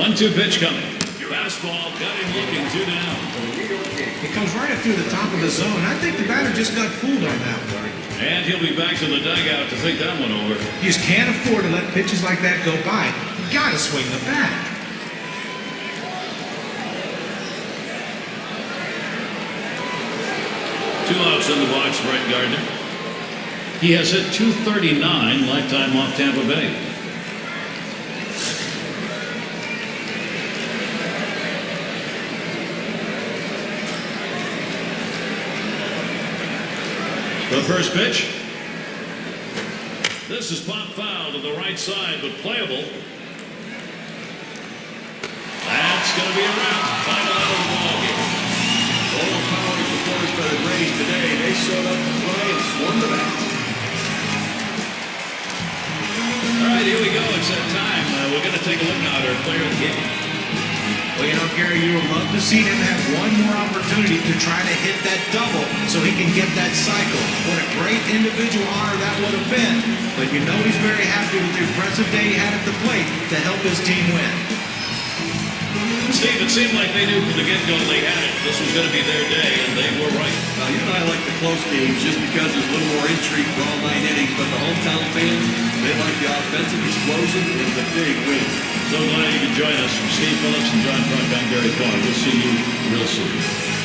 1-2 pitch coming. Fastball, got him looking, 2 down. It comes right up through the top of the zone. I think the batter just got fooled on that one. And he'll be back to the dugout to think that one over. You just can't afford to let pitches like that go by. You gotta swing the bat. Two outs in the box, Brett Gardner. He has hit .239 lifetime off Tampa Bay. The first pitch. This is pop foul to the right side, but playable. That's going to be around. Final out of the ball game. Total Powers performance by the Braves today. They showed up to play and swung the bat. All right, here we go. It's that time. We're going to take a look now at our player of the game. Well, you know, Gary, you would love to see him have one more opportunity to try to hit that double so he can get that cycle. What a great individual honor that would have been. But you know he's very happy with the impressive day he had at the plate to help his team win. Steve, it seemed like they knew from the get-go they had it. This was going to be their day, and they were right. Now, you and I like the close games just because there's a little more intrigue for all 9 innings, but the hometown fans, they like the offensive explosion and the big wins. So glad you could join us. From Steve Phillips and John Frank, I'm Gary Thorne. We'll see you real soon.